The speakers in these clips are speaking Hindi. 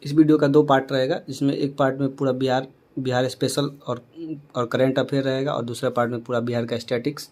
इस वीडियो का 2 पार्ट रहेगा, जिसमें एक पार्ट में पूरा बिहार स्पेशल और करंट अफेयर रहेगा, और दूसरा पार्ट में पूरा बिहार का स्टैटिक्स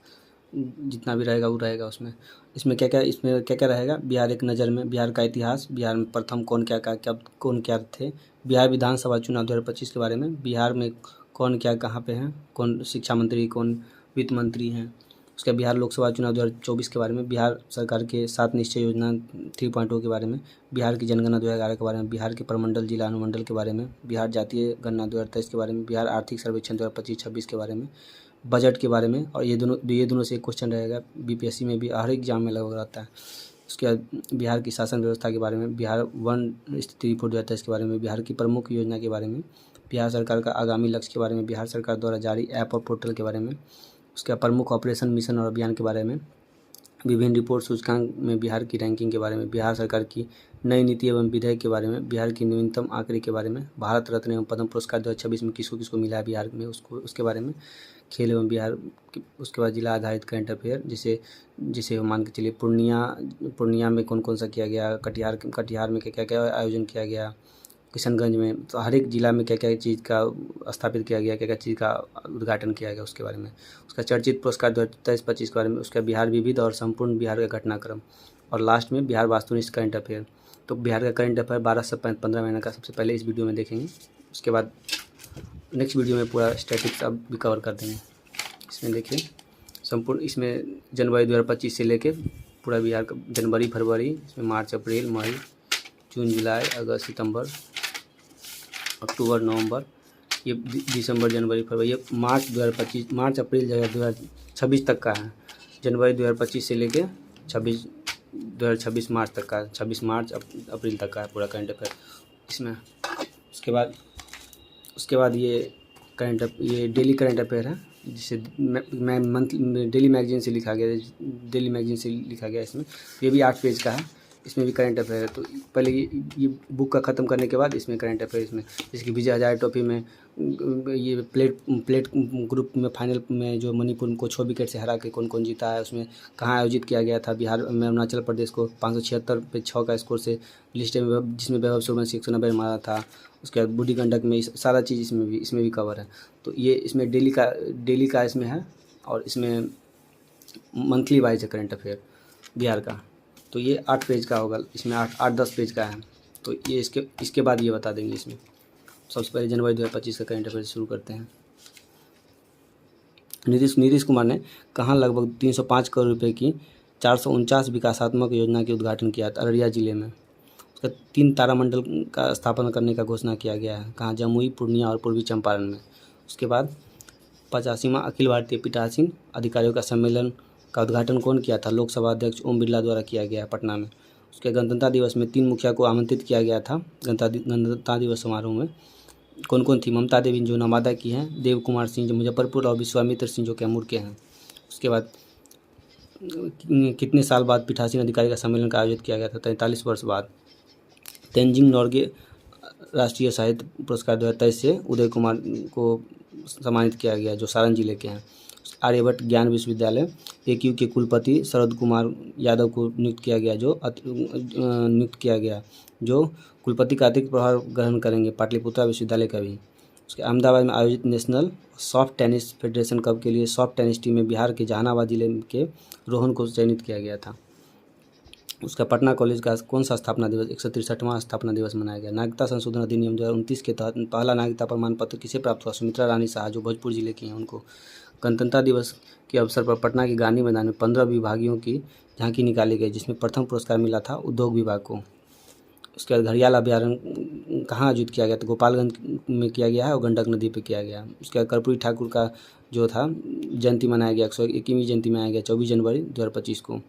जितना भी रहेगा वो रहेगा उसमें। इसमें क्या क्या रहेगा, बिहार एक नज़र में, बिहार का इतिहास, बिहार में प्रथम कौन क्या कब कौन क्या थे, बिहार विधानसभा चुनाव 2025 के बारे में, बिहार में कौन क्या कहाँ पे हैं, कौन शिक्षा मंत्री, कौन वित्त मंत्री हैं, उसके बिहार लोकसभा चुनाव 2024 के बारे में, बिहार सरकार के 7 निश्चय योजना 3.0 के बारे में, बिहार की जनगणना 2011 के बारे में, बिहार के प्रमंडल जिला अनुमंडल के बारे में, बिहार जातीय गणना 2023 के बारे में, बिहार आर्थिक सर्वेक्षण 2025-26 के बारे में, बजट के बारे में। और ये दोनों से एक क्वेश्चन रहेगा, बीपीएससी में भी हर एग्जाम में लगभग रहता है। उसके बाद बिहार की शासन व्यवस्था के बारे में, बिहार वन स्थिति रिपोर्ट 2023 के बारे में, बिहार की प्रमुख योजना के बारे में, बिहार सरकार का आगामी लक्ष्य के बारे में, बिहार सरकार द्वारा जारी ऐप और पोर्टल के बारे में, उसके प्रमुख ऑपरेशन, मिशन और अभियान के बारे में, विभिन्न रिपोर्ट सूचकांक में बिहार की रैंकिंग के बारे में, बिहार सरकार की नई नीति एवं विधेयक के बारे में, बिहार की न्यूनतम आंकड़े के बारे में, भारत रत्न एवं पद्म पुरस्कार 2026 में किसको किसको मिला है बिहार में उसके बारे में, खेल एवं बिहार, उसके बाद जिला आधारित करंट अफेयर, जिसे मान के चलिए पूर्णिया में कौन कौन सा किया गया, कटिहार में क्या क्या आयोजन किया गया, किशनगंज में, तो हर एक जिला में क्या क्या चीज़ का स्थापित किया गया, क्या क्या चीज़ का उद्घाटन किया गया उसके बारे में, उसका चर्चित पुरस्कार 2023-25 के बारे में, उसका बिहार विविध और संपूर्ण बिहार का घटनाक्रम, और लास्ट में बिहार वास्तुनिष्ठ करंट अफेयर। तो बिहार का करंट अफेयर 12 से 15 महीने का सबसे पहले इस वीडियो में देखेंगे। उसके बाद नेक्स्ट वीडियो में पूरा स्टैटिक्स अब भी कवर कर देंगे। इसमें देखिए संपूर्ण, इसमें जनवरी 2025 से लेके पूरा बिहार का जनवरी फरवरी, इसमें मार्च अप्रैल मई जून जुलाई अगस्त सितंबर अक्टूबर नवंबर, ये दिसंबर जनवरी फरवरी, ये मार्च 2025 मार्च अप्रैल 2026 तक का है। जनवरी 2025 से लेके 2026 मार्च तक का, 26 मार्च अप्रैल तक का है पूरा करंट अफेयर इसमें। उसके बाद ये डेली करंट अफेयर है, जिसे मैं मंथली डेली मैगजीन से लिखा गया इसमें। ये भी 8 पेज का है, इसमें भी करंट अफेयर है। तो पहले ये बुक का ख़त्म करने के बाद इसमें करंट अफेयर, इसमें जैसे विजय हजारे ट्रॉफी में ये प्लेट ग्रुप में फाइनल में जो मणिपुर को 6 विकेट से हरा के कौन कौन जीता है, उसमें कहाँ आयोजित किया गया था, बिहार में अरुणाचल प्रदेश को 576 पे 6 का स्कोर से लिस्ट में, जिसमें वैभव सूर्यवंशी 190 मारा था। उसके बाद बूढ़ी गंडक में सारा चीज़ इसमें भी कवर है। तो ये इसमें डेली का इसमें है, और इसमें मंथली वाइज है करंट अफेयर बिहार का। तो ये 8 पेज का होगा, इसमें 8-10 पेज का है। तो ये इसके बाद ये बता देंगे इसमें। सबसे पहले जनवरी 2025 का करंट अफेयर शुरू करते हैं। नीतीश कुमार ने कहाँ लगभग 305 करोड़ रुपए की 449 विकासात्मक योजना के उद्घाटन किया था, अररिया जिले में। उसका 3 तारामंडल का स्थापना करने का घोषणा किया गया है, कहाँ, जमुई, पूर्णिया और पूर्वी चंपारण में। उसके बाद 85वां अखिल भारतीय पीठासीन अधिकारियों का सम्मेलन का उद्घाटन कौन किया था, लोकसभा अध्यक्ष ओम बिरला द्वारा किया गया है पटना में। उसके गणतंत्रता दिवस में 3 मुखिया को आमंत्रित किया गया था गणतंत्रता दिवस समारोह में। कौन कौन थी, ममता देवी जो नवादा की हैं, देव कुमार सिंह जो मुजफ्फरपुर, और विश्वामित्र सिंह जो कैमूर के हैं। उसके बाद कितने साल बाद पीठासीन अधिकारी का सम्मेलन का आयोजित किया गया था, 43 वर्ष बाद। तेंजिंग नोर्गे राष्ट्रीय साहित्य पुरस्कार 2023 से उदय कुमार को सम्मानित किया गया, जो सारण जिले के हैं। आर्यभट्ट ज्ञान विश्वविद्यालय AQ के कुलपति शरद कुमार यादव को नियुक्त किया गया, जो कुलपति का अतिरिक्त प्रभार ग्रहण करेंगे, पाटलिपुत्रा विश्वविद्यालय का भी। उसके अहमदाबाद में आयोजित national soft tennis federation cup के लिए सॉफ्ट टेनिस टीम में बिहार के जहानाबाद जिले के रोहन को चयनित किया गया था। उसका पटना कॉलेज का कौन सा स्थापना दिवस, 163वां स्थापना दिवस मनाया गया। नागरिकता संशोधन अधिनियम 2029 के तहत पहला नागरिकता प्रमाण पत्र किसे प्राप्त हुआ, सुमित्रा रानी शाह जो भोजपुर जिले की हैं उनको। गणतंत्रता दिवस के अवसर पर पटना के गांधी मैदान में 15 विभागियों की झांकी निकाली गई, जिसमें प्रथम पुरस्कार मिला था उद्योग विभाग को। उसके बाद घड़ियाल अभ्यारण्य कहाँ आयोजित किया गया, तो गोपालगंज में किया गया है और गंडक नदी पर किया गया। उसके बाद कर्पूरी ठाकुर का जो था जयंती मनाया गया, 101वीं जयंती मनाया गया 24 जनवरी 2025 को।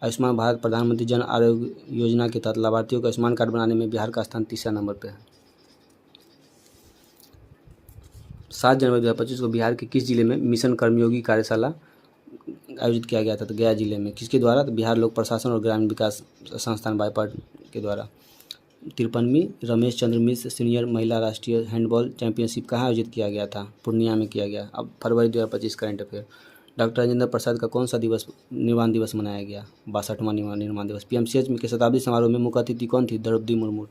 आयुष्मान भारत प्रधानमंत्री जन आरोग्य योजना के तहत लाभार्थियों को आयुष्मान कार्ड बनाने में बिहार का स्थान 3रा नंबर पर है। 7 जनवरी 2025 को बिहार के किस जिले में मिशन कर्मयोगी कार्यशाला आयोजित किया गया था, तो गया जिले में। किसके द्वारा, तो बिहार लोक प्रशासन और ग्रामीण विकास संस्थान बायपाट के द्वारा। 53वीं रमेश चंद्र मिश्र सीनियर महिला राष्ट्रीय हैंडबॉल चैंपियनशिप कहाँ आयोजित किया गया था, पूर्णिया में किया गया। अब फरवरी 2025 current affair. Doctor Rajendra Prasad का कौन सा निर्माण दिवस मनाया गया, 62वां निर्माण दिवस। PMCH में के शताब्दी समारोह में मुख्य अतिथि कौन थी, द्रौपदी मुर्मू।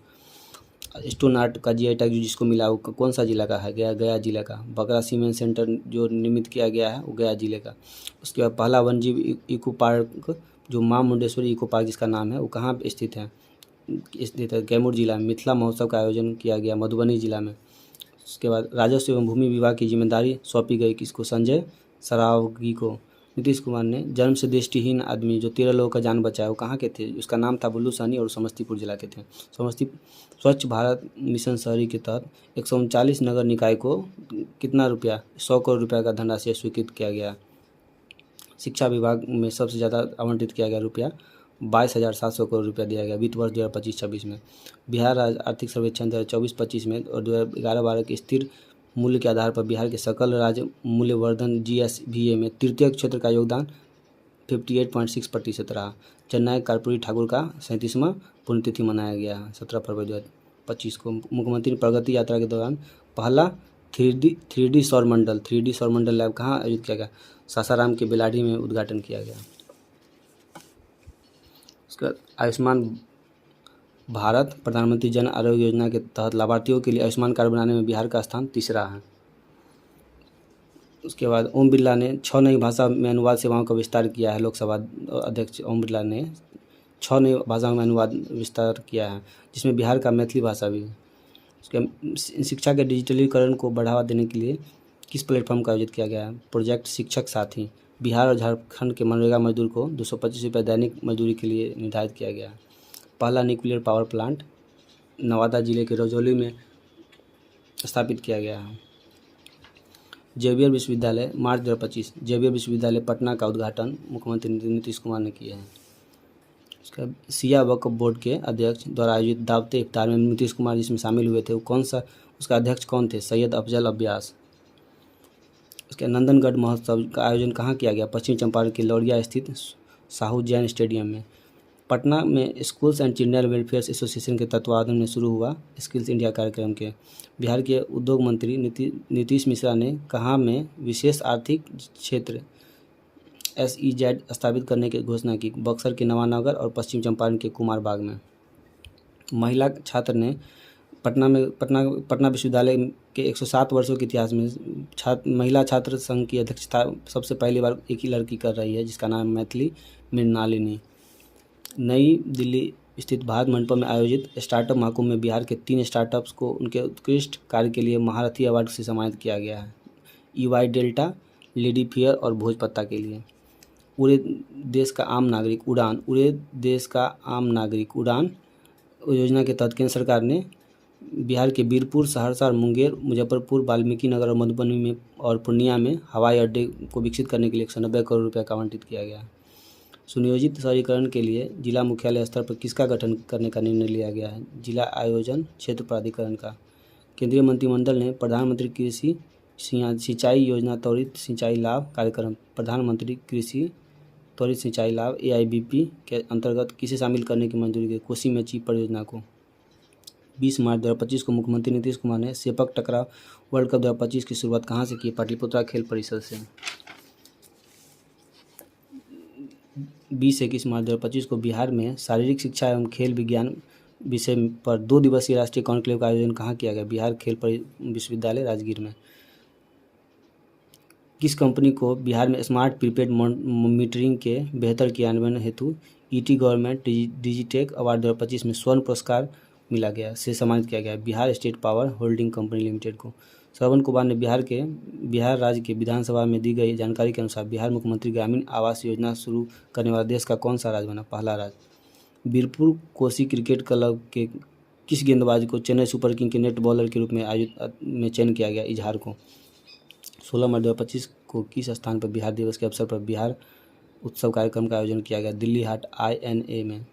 स्टोन आर्ट का जीआई टैग जिसको मिला वो कौन सा जिला का है? गया जिला का। बकरा सीमेंट सेंटर जो निर्मित किया गया है वो गया जिले का। उसके बाद पहला वन्यजीव इको पार्क जो माँ मुंडेश्वरी इको पार्क जिसका नाम है वो कहाँ स्थित है? कैमूर जिला में। मिथिला महोत्सव का आयोजन किया गया मधुबनी जिला में। उसके बाद राजस्व एवं भूमि विभाग की जिम्मेदारी सौंपी गई किसको? संजय सरावगी को। नीतीश कुमार ने जन्म से दृष्टिहीन आदमी जो 13 लोगों का जान बचाया वो कहाँ के थे? उसका नाम था बुल्लू सहनी और समस्तीपुर जिला के थे। स्वच्छ भारत मिशन शहरी के तहत 139 नगर निकाय को कितना रुपया 100 करोड़ रुपया का धनराशि स्वीकृत किया गया। शिक्षा विभाग में सबसे ज़्यादा आवंटित किया गया रुपया 22,700 करोड़ रुपया दिया गया वित्त वर्ष 2025-26 में। बिहार राज्य आर्थिक सर्वेक्षण 2024-25 में और 2011-12 के स्थिर मूल्य के आधार पर बिहार के सकल राज्य मूल्यवर्धन GSVA में तृतीय क्षेत्र का योगदान 58.6% रहा। जननायक कर्पूरी ठाकुर का 37वां पुण्यतिथि मनाया गया 17 फरवरी 2025 को। मुख्यमंत्री प्रगति यात्रा के दौरान पहला 3D सौर मंडल लैब कहाँ आयोजित किया गया? सासाराम के बेलाडी में उद्घाटन किया गया। उसके बाद आयुष्मान भारत प्रधानमंत्री जन आरोग्य योजना के तहत लाभार्थियों के लिए आयुष्मान कार्ड बनाने में बिहार का स्थान तीसरा है। उसके बाद ओम बिरला ने 6 नई भाषा में अनुवाद सेवाओं का विस्तार किया है। लोकसभा अध्यक्ष ओम बिरला ने 6 नई भाषाओं में अनुवाद विस्तार किया है जिसमें बिहार का मैथिली भाषा भी है। उसके शिक्षा के डिजिटलीकरण को बढ़ावा देने के लिए किस प्लेटफॉर्म का आयोजित किया गया है? प्रोजेक्ट शिक्षक साथी। बिहार और झारखंड के मनरेगा मजदूर को 225 रुपये दैनिक मजदूरी के लिए निर्धारित किया गया है। पहला न्यूक्लियर पावर प्लांट नवादा जिले के रजौली में स्थापित किया गया है। जेवियर विश्वविद्यालय मार्च 2025। जेवियर विश्वविद्यालय पटना का उद्घाटन मुख्यमंत्री नीतीश कुमार ने किया है। उसका सिया वक्फ बोर्ड के अध्यक्ष द्वारा आयोजित दावते इफ्तार में नीतीश कुमार जिसमें शामिल हुए थे वो कौन सा उसका अध्यक्ष कौन थे? सैयद अफजल अब्बास। उसके नंदनगढ़ महोत्सव का आयोजन कहाँ किया गया? पश्चिम चंपारण के लौरिया स्थित साहू जैन स्टेडियम में। पटना में schools and children welfare association के तत्वावधान में शुरू हुआ स्किल्स इंडिया कार्यक्रम के। बिहार के उद्योग मंत्री नीतीश मिश्रा ने कहाँ में विशेष आर्थिक क्षेत्र SEZ स्थापित करने की घोषणा की? बक्सर के नवानगर और पश्चिम चंपारण के कुमारबाग में। महिला छात्र ने पटना विश्वविद्यालय के 107 वर्षों के इतिहास में महिला छात्र संघ की अध्यक्षता सबसे पहली बार एक ही लड़की कर रही है जिसका नाम मैथिली मृणालिनी। नई दिल्ली स्थित भारत मंडपम में आयोजित स्टार्टअप महाकुंभ में बिहार के 3 स्टार्टअप्स को उनके उत्कृष्ट कार्य के लिए महारथी अवार्ड से सम्मानित किया गया है। EY डेल्टा, लेडी फियर और भोजपत्ता के लिए। पूरे देश का आम नागरिक उड़ान योजना के तहत केंद्र सरकार ने बिहार के बीरपुर, सहरसा, मुंगेर, मुजफ्फरपुर, वाल्मीकि नगर और मधुबनी में और पूर्णिया में हवाई अड्डे को विकसित करने के लिए 190 करोड़ रुपये का आवंटित किया गया है। सुनियोजित शहरीकरण के लिए जिला मुख्यालय स्तर पर किसका गठन करने का निर्णय लिया गया है? जिला आयोजन क्षेत्र प्राधिकरण का। केंद्रीय मंत्रिमंडल ने प्रधानमंत्री कृषि सिंचाई योजना त्वरित सिंचाई लाभ कार्यक्रम प्रधानमंत्री कृषि त्वरित सिंचाई लाभ AIBP के अंतर्गत किसे शामिल करने की मंजूरी दी? कोसी मेची परियोजना को। 20 मार्च 2025 को मुख्यमंत्री नीतीश कुमार ने सेपक टकराव वर्ल्ड कप 2025 की शुरुआत कहाँ से की? पाटलिपुत्रा खेल परिसर से। 20-21 मार्च 2025 को बिहार में शारीरिक शिक्षा एवं खेल विज्ञान विषय पर 2 दिवसीय राष्ट्रीय कॉन्क्लेव का आयोजन कहाँ किया गया? बिहार खेल विश्वविद्यालय राजगीर में। किस कंपनी को बिहार में स्मार्ट प्रीपेड मीटरिंग के बेहतर क्रियान्वयन हेतु ET गवर्नमेंट डिजिटेक अवार्ड 2025 में स्वर्ण पुरस्कार मिला गया से सम्मानित किया गया? Bihar state power holding company limited को। श्रवण कुमार ने बिहार राज्य के विधानसभा में दी गई जानकारी के अनुसार बिहार मुख्यमंत्री ग्रामीण आवास योजना शुरू करने वाला देश का कौन सा राज्य बना? पहला राज्य। बीरपुर कोसी क्रिकेट क्लब के किस गेंदबाज को चेन्नई सुपर किंग के नेट बॉलर के रूप में चयन किया गया? इजहार को। 16 मार्च 2025 को किस स्थान पर बिहार दिवस के अवसर पर बिहार उत्सव कार्यक्रम का आयोजन किया गया? दिल्ली हाट INA में।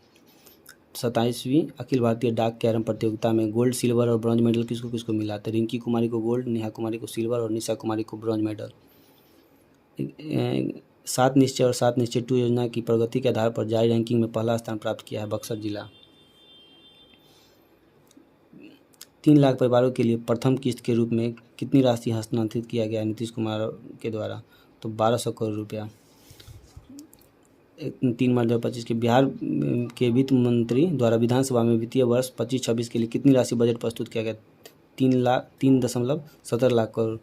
27वीं अखिल भारतीय डाक कैरम प्रतियोगिता में गोल्ड, सिल्वर और ब्रॉन्ज मेडल किसको मिला? तो रिंकी कुमारी को गोल्ड, नेहा कुमारी को सिल्वर और निशा कुमारी को ब्रॉन्ज मेडल। 7 निश्चय और 7 निश्चय 2 योजना की प्रगति के आधार पर जारी रैंकिंग में पहला स्थान प्राप्त किया है बक्सर जिला। 3 लाख परिवारों के लिए प्रथम किस्त के रूप में कितनी राशि हस्तांतरित किया गया नीतीश कुमार के द्वारा? तो 1200 करोड़ रुपया। 3 मार्च 2025 के बिहार के वित्त मंत्री द्वारा विधानसभा में वित्तीय वर्ष 25-26 के लिए कितनी राशि बजट प्रस्तुत किया गया? 3.17 लाख करोड़।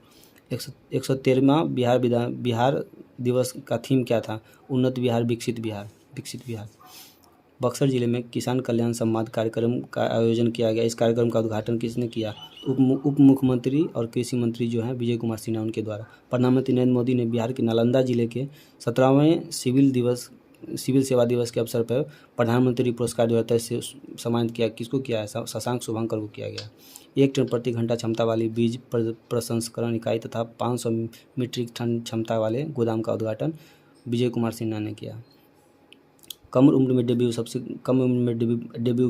113वां बिहार दिवस का थीम क्या था? उन्नत बिहार, विकसित बिहार। बक्सर जिले में किसान कल्याण सम्मान कार्यक्रम का आयोजन किया गया। इस कार्यक्रम का उद्घाटन किसने किया? उप मुख्यमंत्री और कृषि मंत्री जो हैं विजय कुमार सिन्हा, उनके द्वारा। प्रधानमंत्री नरेंद्र मोदी ने बिहार के नालंदा जिले के 17वें सिविल सेवा दिवस के अवसर पर प्रधानमंत्री पुरस्कार 2023 से सम्मानित किया। किसको किया है? शशांक शुभंकर को किया गया। 1 टन प्रति घंटा क्षमता वाली बीज प्रसंस्करण इकाई तथा 500 मीट्रिक टन क्षमता वाले गोदाम का उद्घाटन विजय कुमार सिन्हा ने किया। कम उम्र में डेब्यू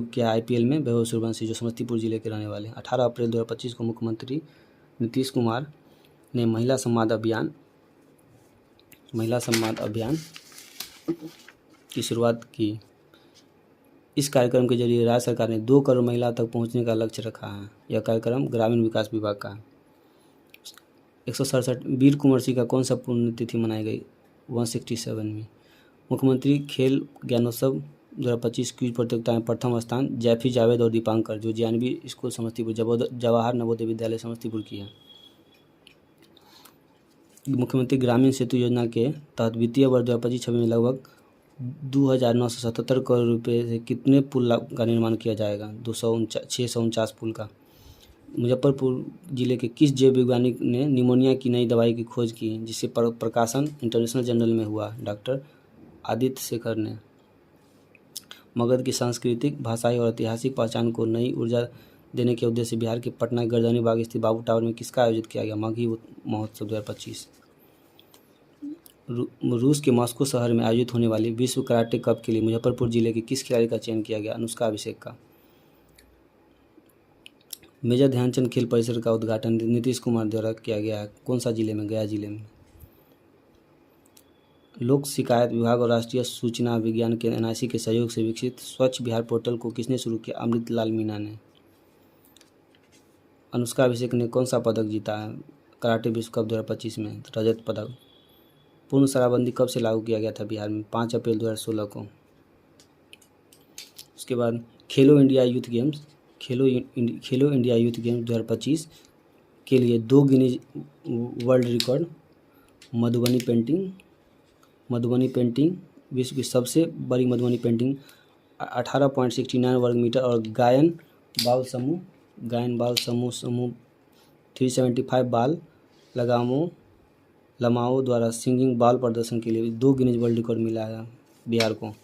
किया आईपीएल में वैभव सूर्यवंशी, जो समस्तीपुर जिले के रहने वाले हैं। 18 अप्रैल 2025 को मुख्यमंत्री नीतीश कुमार ने महिला संवाद अभियान की शुरुआत की। इस कार्यक्रम के जरिए राज्य सरकार ने 2 करोड़ महिला तक पहुंचने का लक्ष्य रखा है। यह कार्यक्रम ग्रामीण विकास विभाग का है। 167 वीर कुंवर सिंह का कौन सा पुण्यतिथि मनाई गई? 167वीं। मुख्यमंत्री खेल ज्ञानोत्सव 2025 क्विज प्रतियोगिता में प्रथम स्थान जैफी जावेद और दीपांकर, जो JNV स्कूल समस्तीपुर जवाहर नवोदय विद्यालय समस्तीपुर की है। मुख्यमंत्री ग्रामीण सेतु योजना के तहत वित्तीय वर्ष 2025-26 में लगभग 2,977 करोड़ रुपये से कितने पुल का निर्माण किया जाएगा? 649 पुल का। मुजफ्फरपुर जिले के किस जैव वैज्ञानिक ने निमोनिया की नई दवाई की खोज की, जिससे प्रकाशन इंटरनेशनल जर्नल में हुआ? डॉक्टर आदित्य शेखर ने। मगध की सांस्कृतिक, भाषाई और ऐतिहासिक पहचान को नई ऊर्जा देने के उद्देश्य से बिहार के पटना गर्दनी बाग स्थित बाबू टावर में किसका आयोजित किया गया? माघी महोत्सव 2025। रूस के मॉस्को शहर में आयोजित होने वाली विश्व कराटे कप के लिए मुजफ्फरपुर जिले के किस खिलाड़ी का चयन किया गया? अनुष्का अभिषेक का। मेजर ध्यानचंद खेल परिसर का उद्घाटन नीतीश कुमार द्वारा किया गया है। कौन सा जिले में? गया जिले में। लोक शिकायत विभाग और राष्ट्रीय सूचना विज्ञान के NIC के सहयोग से विकसित स्वच्छ बिहार पोर्टल को किसने शुरू किया? अमृतलाल मीणा ने। अनुष्का अभिषेक ने कौन सा पदक जीता है कराटे विश्व कप 2025 में? रजत पदक। पूर्ण शराबबंदी कब से लागू किया गया था बिहार में? 5 अप्रैल 2016 को। उसके बाद खेलो इंडिया यूथ गेम्स 2025 के लिए 2 Guinness world record. Madhubani painting विश्व की सबसे बड़ी मधुबनी पेंटिंग 18.69 वर्ग मीटर और गायन बाल समूह 375 बाल लमाओ द्वारा सिंगिंग बाल प्रदर्शन के लिए 2 गिनीज वर्ल्ड रिकॉर्ड मिला है बिहार को।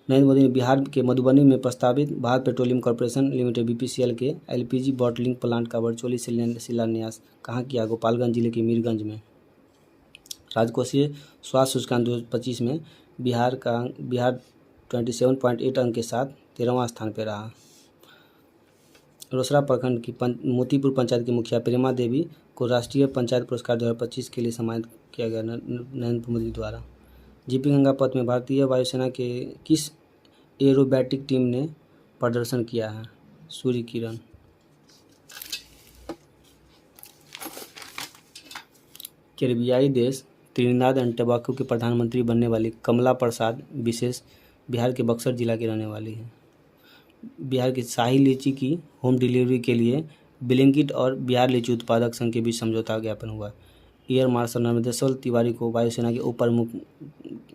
नरेंद्र मोदी ने बिहार के मधुबनी में प्रस्तावित Bharat petroleum corporation limited BPCL के LPG बॉटलिंग प्लांट का वर्चुअली शिलान्यास कहाँ किया? गोपालगंज जिले के मीरगंज में। राजकोषीय स्वास्थ्य सूचकांक 2025 में बिहार 27.8 अंक के साथ 13वां स्थान पर रहा। रोसड़ा प्रखंड की मोतीपुर पंचायत की मुखिया प्रेमा देवी को राष्ट्रीय पंचायत पुरस्कार 2025 के लिए सम्मानित किया गया नरेंद्र मोदी द्वारा। जीपी गंगापथ में भारतीय वायुसेना के किस एरोबैटिक टीम ने प्रदर्शन किया है? सूर्य किरण। कैरिबियाई देश त्रिनिदाद एंड टोबैगो के प्रधानमंत्री बनने वाली कमला प्रसाद विशेष बिहार के बक्सर जिला की रहने वाली है। बिहार की शाही लीची की होम डिलीवरी के लिए ब्लिंकिट और बिहार लीची उत्पादक संघ के बीच समझौता ज्ञापन हुआ। एयर मार्शल नर्मदेश्वर तिवारी को वायुसेना के उप प्रमुख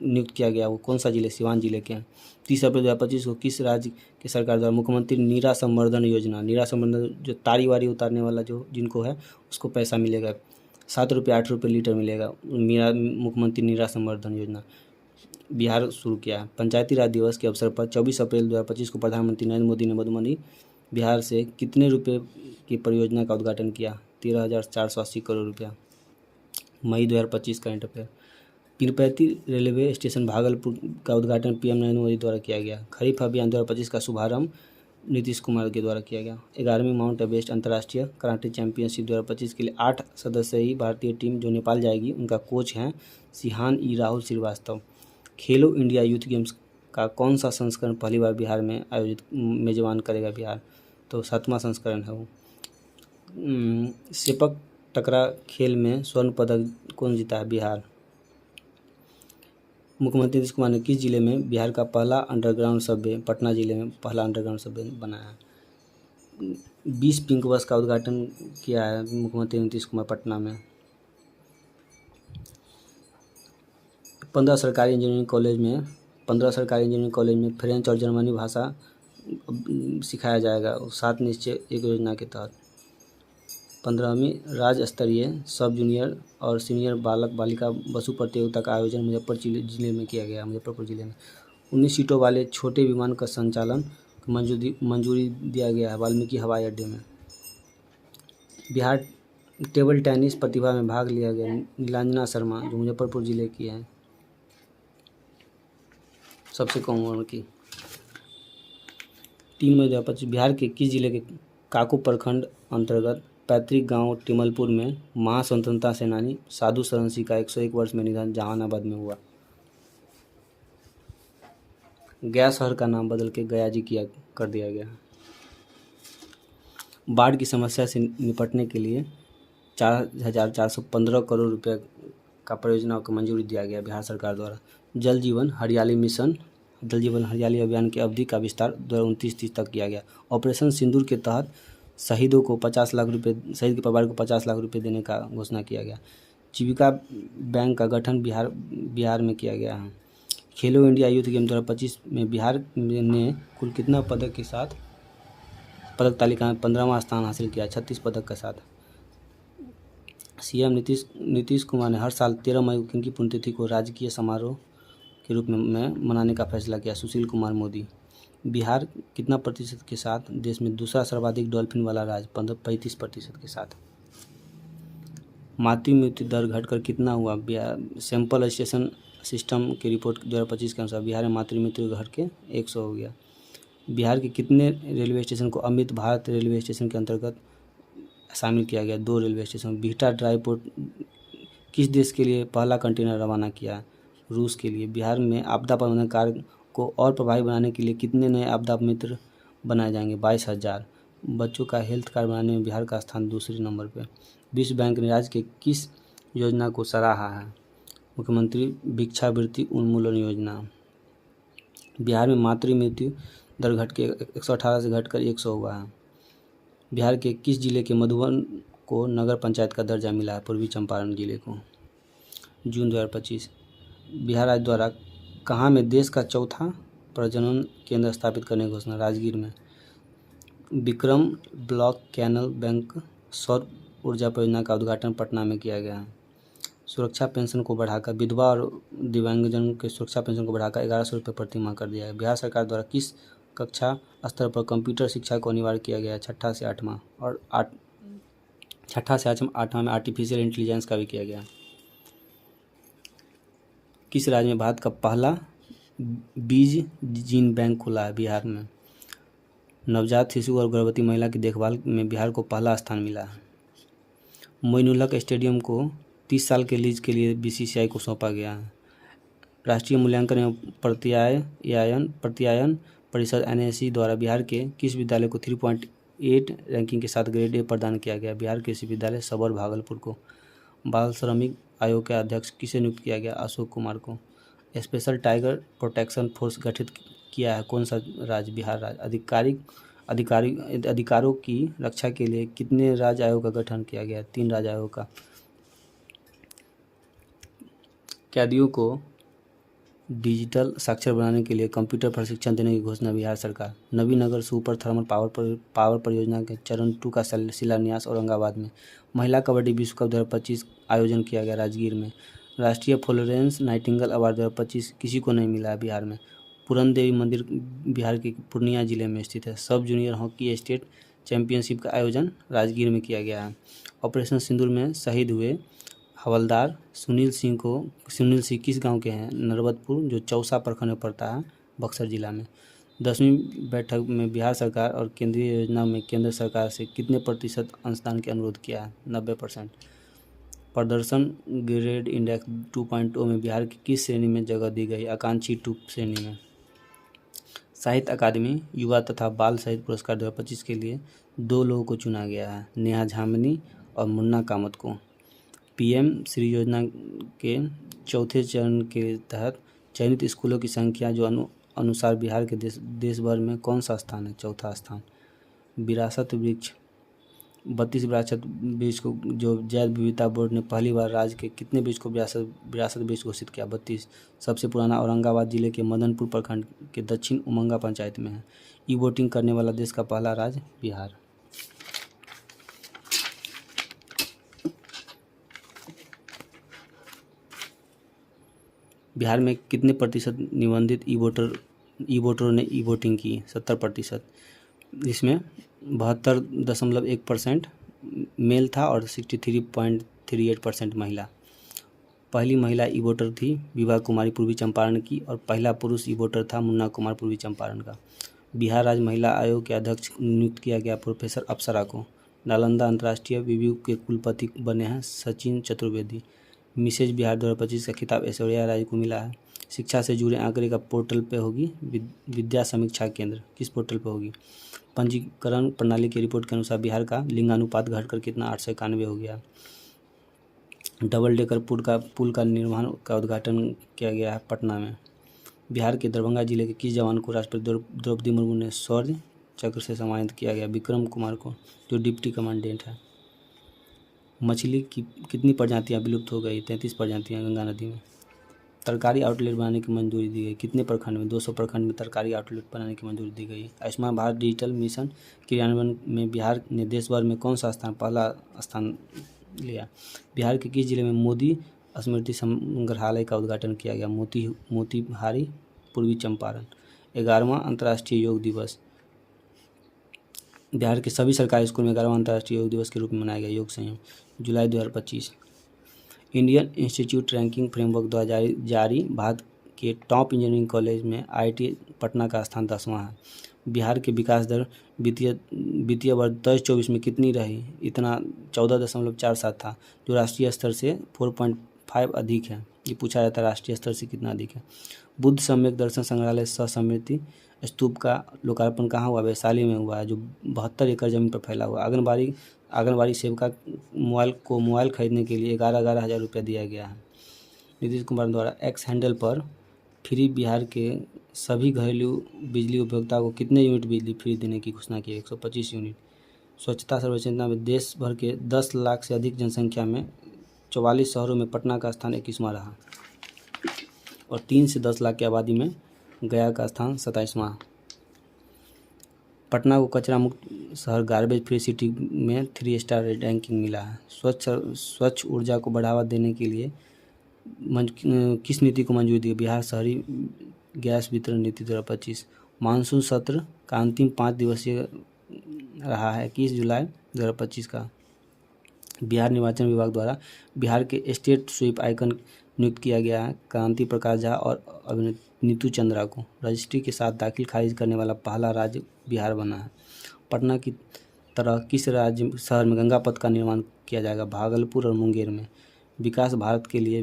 नियुक्त किया गया। वो कौन सा जिले? सिवान जिले के हैं। 30 अप्रैल 2025 को किस राज्य की सरकार द्वारा मुख्यमंत्री नीरा संवर्धन योजना, जो तारी वारी उतारने वाला जो जिनको है उसको पैसा मिलेगा, 7 रुपये 8 रुपये लीटर मिलेगा, मुख्यमंत्री नीरा संवर्धन योजना बिहार शुरू किया है। पंचायती राज दिवस के अवसर पर 24 अप्रैल 2025 को प्रधानमंत्री नरेंद्र मोदी ने मधुबनी बिहार से कितने रुपए की परियोजना का उद्घाटन किया? 13,480 करोड़ रुपया। मई 2025 current affair. Pirpainti railway station Bhagalpur का उद्घाटन PM नरेंद्र मोदी द्वारा किया गया। खरीफ अभियान 2025 का शुभारंभ नीतीश कुमार के द्वारा किया गया। 11वीं माउंट एवरेस्ट अंतर्राष्ट्रीय कराटे चैंपियनशिप 2025 के लिए 8 सदस्यीय भारतीय टीम जो नेपाल जाएगी, उनका कोच हैं सिहान ई राहुल श्रीवास्तव। खेलो इंडिया यूथ गेम्स का कौन सा संस्करण पहली बार बिहार में आयोजित मेजबान करेगा बिहार? तो 7वां संस्करण है वो। सेपक टकरा खेल में स्वर्ण पदक कौन जीता है? बिहार। मुख्यमंत्री नीतीश कुमार ने किस जिले में बिहार का पहला अंडरग्राउंड सबवे, पटना जिले में पहला अंडरग्राउंड सबवे बनाया? 20 पिंक बस का उद्घाटन किया है मुख्यमंत्री नीतीश कुमार पटना में। 15 सरकारी इंजीनियरिंग कॉलेज में फ्रेंच और जर्मनी भाषा सिखाया जाएगा 7 निश्चय एक योजना के तहत। 15वीं राज्य स्तरीय सब जूनियर और सीनियर बालक बालिका वसु प्रतियोगिता का आयोजन मुजफ्फरपुर जिले में किया गया। मुजफ्फरपुर जिले में 19 सीटों वाले छोटे विमान का संचालन मंजूरी दिया गया है वाल्मीकि हवाई अड्डे में। बिहार टेबल टेनिस प्रतिभा में भाग लिया गया नीलांजना शर्मा, जो मुजफ्फरपुर जिले की हैं, सबसे कम उम्र की। 3 मई 2025 बिहार के किस जिले के काको प्रखंड अंतर्गत पैतृक गांव टिमलपुर में महास्वतंत्रता सेनानी साधु शरण सिंह का 101 वर्ष में निधन जहानाबाद में हुआ? गया शहर का नाम बदल के गया जी कर दिया गया। बाढ़ की समस्या से निपटने के लिए 4,415 करोड़ रुपए का परियोजना को मंजूरी दिया गया बिहार सरकार द्वारा। जल जीवन हरियाली अभियान की अवधि का विस्तार 2029-30 तक किया गया। ऑपरेशन सिंदूर के तहत शहीद के परिवार को 50 लाख रुपए देने का घोषणा किया गया। जीविका बैंक का गठन बिहार में किया गया है। खेलो इंडिया यूथ गेम 2025 में बिहार ने कुल कितना पदक के साथ पदक तालिका में 15वां स्थान हासिल किया 36 पदक के साथ। सीएम नीतीश कुमार ने हर साल 13 मई को किनकी पुण्यतिथि को राजकीय समारोह के रूप में मनाने का फैसला किया? सुशील कुमार मोदी। बिहार कितना प्रतिशत के साथ देश में दूसरा सर्वाधिक डॉल्फिन वाला राज्य? 35% के साथ। मातृ मृत्यु दर घटकर कितना हुआ? सैंपल स्टेशन सिस्टम की रिपोर्ट 2025 के अनुसार बिहार में मातृ मृत्यु घट के 100 हो गया। बिहार के कितने रेलवे स्टेशन को अमृत भारत रेलवे स्टेशन के अंतर्गत शामिल किया गया? 2 railway station. Bihta dry port किस देश के लिए पहला कंटेनर रवाना किया? रूस के लिए। बिहार में आपदा प्रबंधन कार्य को और प्रभावी बनाने के लिए कितने नए आपदा मित्र बनाए जाएंगे? 22,000। बच्चों का हेल्थ कार्ड बनाने में बिहार का स्थान दूसरे नंबर पर। विश्व बैंक ने राज्य के किस योजना को सराहा है? मुख्यमंत्री भिक्षावृत्ति उन्मूलन योजना। बिहार में मातृ मृत्यु दर घट के 118 से घटकर 100 हुआ है। बिहार के किस जिले के मधुबन को नगर पंचायत का दर्जा मिला है? पूर्वी चंपारण जिले को। जून 2025 बिहार राज्य द्वारा कहाँ में देश का चौथा प्रजनन केंद्र स्थापित करने की घोषणा? राजगीर में। विक्रम ब्लॉक कैनल बैंक सौर ऊर्जा परियोजना का उद्घाटन पटना में किया गया है। सुरक्षा पेंशन को बढ़ाकर विधवा और दिव्यांगजन के सुरक्षा पेंशन को बढ़ाकर 1100 रुपये प्रति माह कर दिया है। बिहार सरकार द्वारा किस कक्षा स्तर पर कंप्यूटर शिक्षा को अनिवार्य किया गया है? 6ठा से 8वां और 8वां में आर्टिफिशियल इंटेलिजेंस का भी किया गया। किस राज्य में भारत का पहला बीज जीन बैंक खुला है? बिहार में। नवजात शिशु और गर्भवती महिला की देखभाल में बिहार को पहला स्थान मिला है। मोइनुलहक स्टेडियम को 30 साल के लीज के लिए बीसीसीआई को सौंपा गया है। राष्ट्रीय मूल्यांकन एवं प्रत्यायन परिषद एनएससी द्वारा बिहार के किस विद्यालय को 3.8 रैंकिंग के साथ ग्रेड ए प्रदान किया गया? बिहार कृषि विद्यालय सबौर भागलपुर को। बाल श्रमिक आयोग के अध्यक्ष किसे नियुक्त किया गया? अशोक कुमार को। स्पेशल टाइगर प्रोटेक्शन फोर्स गठित किया है कौन सा राज्य? बिहार राज्य। अधिकारों की रक्षा के लिए कितने राज्य आयोग का गठन किया गया? 3 राज्य आयोग का। कैदियों को डिजिटल साक्षर बनाने के लिए कंप्यूटर प्रशिक्षण देने की घोषणा बिहार सरकार। नवीनगर सुपर थर्मल पावर परियोजना के चरण 2 का शिलान्यास औरंगाबाद में। महिला कबड्डी विश्व कप 2025 आयोजन किया गया राजगीर में। राष्ट्रीय फ्लोरेंस नाइटिंगेल अवार्ड 2025 किसी को नहीं मिला बिहार में। पूरन देवी मंदिर बिहार के पूर्णिया जिले में स्थित है। सब जूनियर हॉकी स्टेट चैंपियनशिप का आयोजन राजगीर में किया गया है। ऑपरेशन सिंदूर में शहीद हुए हवलदार सुनील सिंह किस गांव के हैं? नरबतपुर, जो चौसा प्रखंड में पड़ता है, बक्सर जिला में। 10वीं बैठक में बिहार सरकार और केंद्रीय योजना में केंद्र सरकार से कितने प्रतिशत अंशदान के अनुरोध किया है? 90%। प्रदर्शन ग्रेड इंडेक्स 2.0 में बिहार की किस श्रेणी में जगह दी गई? आकांक्षी 2 श्रेणी में। साहित्य अकादमी युवा तथा बाल साहित्य पुरस्कार 2025 के लिए 2 लोगों को चुना गया है, नेहा झामनी और मुन्ना कामत को। पीएम श्री योजना के चौथे चरण के तहत चयनित स्कूलों की संख्या जो अनुसार बिहार के देश भर में कौन सा स्थान है? चौथा स्थान। विरासत वृक्ष 32 विरासत वृक्ष को जो जैव विविधता बोर्ड ने पहली बार राज्य के कितने वृक्ष को विरासत वृक्ष घोषित किया? 32। सबसे पुराना औरंगाबाद जिले के मदनपुर प्रखंड के दक्षिण उमंगा पंचायत में है। ई वोटिंग करने वाला देश का पहला राज्य बिहार। बिहार में कितने प्रतिशत निबंधित ई वोटरों ने ई वोटिंग की? 70%। इसमें 72.1% मेल था और 63.38% महिला। पहली महिला ई वोटर थी विभा कुमारी पूर्वी चंपारण की, और पहला पुरुष ई वोटर था मुन्ना कुमार पूर्वी चंपारण का। बिहार राज्य महिला आयोग के अध्यक्ष नियुक्त किया गया प्रोफेसर अप्सरा को। नालंदा अंतर्राष्ट्रीय विवि के कुलपति बने हैं सचिन चतुर्वेदी। मिसेज बिहार 2025 का खिताब ऐश्वर्या राय को मिला है। शिक्षा से जुड़े आंकड़े का पोर्टल पे होगी विद्या समीक्षा केंद्र। किस पोर्टल पे होगी? पंजीकरण प्रणाली की रिपोर्ट के अनुसार बिहार का लिंगानुपात घटकर कितना 891 हो गया। डबल डेकर पुल का निर्माण का उद्घाटन किया गया है पटना में। बिहार के दरभंगा जिले के किस जवान को राष्ट्रपति द्रौपदी मुर्मू ने शौर्य चक्र से सम्मानित किया गया? विक्रम कुमार को, जो डिप्टी कमांडेंट है। मछली की कितनी प्रजातियां विलुप्त हो गई? 33 प्रजातियां गंगा नदी में। तरकारी आउटलेट बनाने की मंजूरी दी गई कितने प्रखंड में? 200 प्रखंड में तरकारी आउटलेट बनाने की मंजूरी दी गई। आयुष्मान भारत डिजिटल मिशन क्रियान्वयन में बिहार ने देश भर में कौन सा स्थान पहला स्थान लिया? बिहार के किस जिले में मोदी स्मृति संग्रहालय का उद्घाटन किया गया? मोतीहारी पूर्वी चंपारण। 11वां अंतर्राष्ट्रीय योग दिवस बिहार के सभी सरकारी स्कूल में 11वां अंतर्राष्ट्रीय योग दिवस के रूप में मनाया गया। योग संयम जुलाई 2025। इंडियन इंस्टीट्यूट रैंकिंग फ्रेमवर्क द्वारा जारी भारत के टॉप इंजीनियरिंग कॉलेज में IIT पटना का स्थान 10वां है। बिहार के विकास दर वित्तीय वर्ष 23-24 में कितनी रही? इतना 14.47 था, जो राष्ट्रीय स्तर से 4.5 अधिक है। ये पूछा जाता है राष्ट्रीय स्तर से कितना अधिक है। बुद्ध सम्यक दर्शन संग्रहालय सह स्मृति स्तूप का लोकार्पण कहाँ हुआ? वैशाली में हुआ है, जो 72 एकड़ जमीन पर फैला हुआ। आंगनबाड़ी सेविका मोबाइल खरीदने के लिए 11,000 रुपया दिया गया है। नीतीश कुमार द्वारा एक्स हैंडल पर फ्री बिहार के सभी घरेलू बिजली उपभोक्ता को कितने यूनिट बिजली फ्री देने की घोषणा की? 125 यूनिट। स्वच्छता सर्वेक्षण में देश भर के 10 लाख से अधिक जनसंख्या में 44 शहरों में पटना का स्थान 21वां रहा, और 3 से 10 लाख की आबादी में गया का स्थान 27वां। पटना को कचरा मुक्त शहर गार्बेज फ्री सिटी में 3 स्टार रैंकिंग मिला है। स्वच्छ ऊर्जा को बढ़ावा देने के लिए किस नीति को मंजूरी दी? बिहार शहरी गैस वितरण नीति 2025। मानसून सत्र का अंतिम 5 दिवसीय रहा है 21 जुलाई 2025 का। बिहार निर्वाचन विभाग द्वारा बिहार के स्टेट स्वीप आइकन नियुक्त किया गया है क्रांति प्रकाश झा और नीतू चंद्रा को। रजिस्ट्री के साथ दाखिल खारिज करने वाला पहला राज्य बिहार बना है। पटना की तरह किस राज्य शहर में गंगा पथ का निर्माण किया जाएगा? भागलपुर और मुंगेर में। विकसित भारत के लिए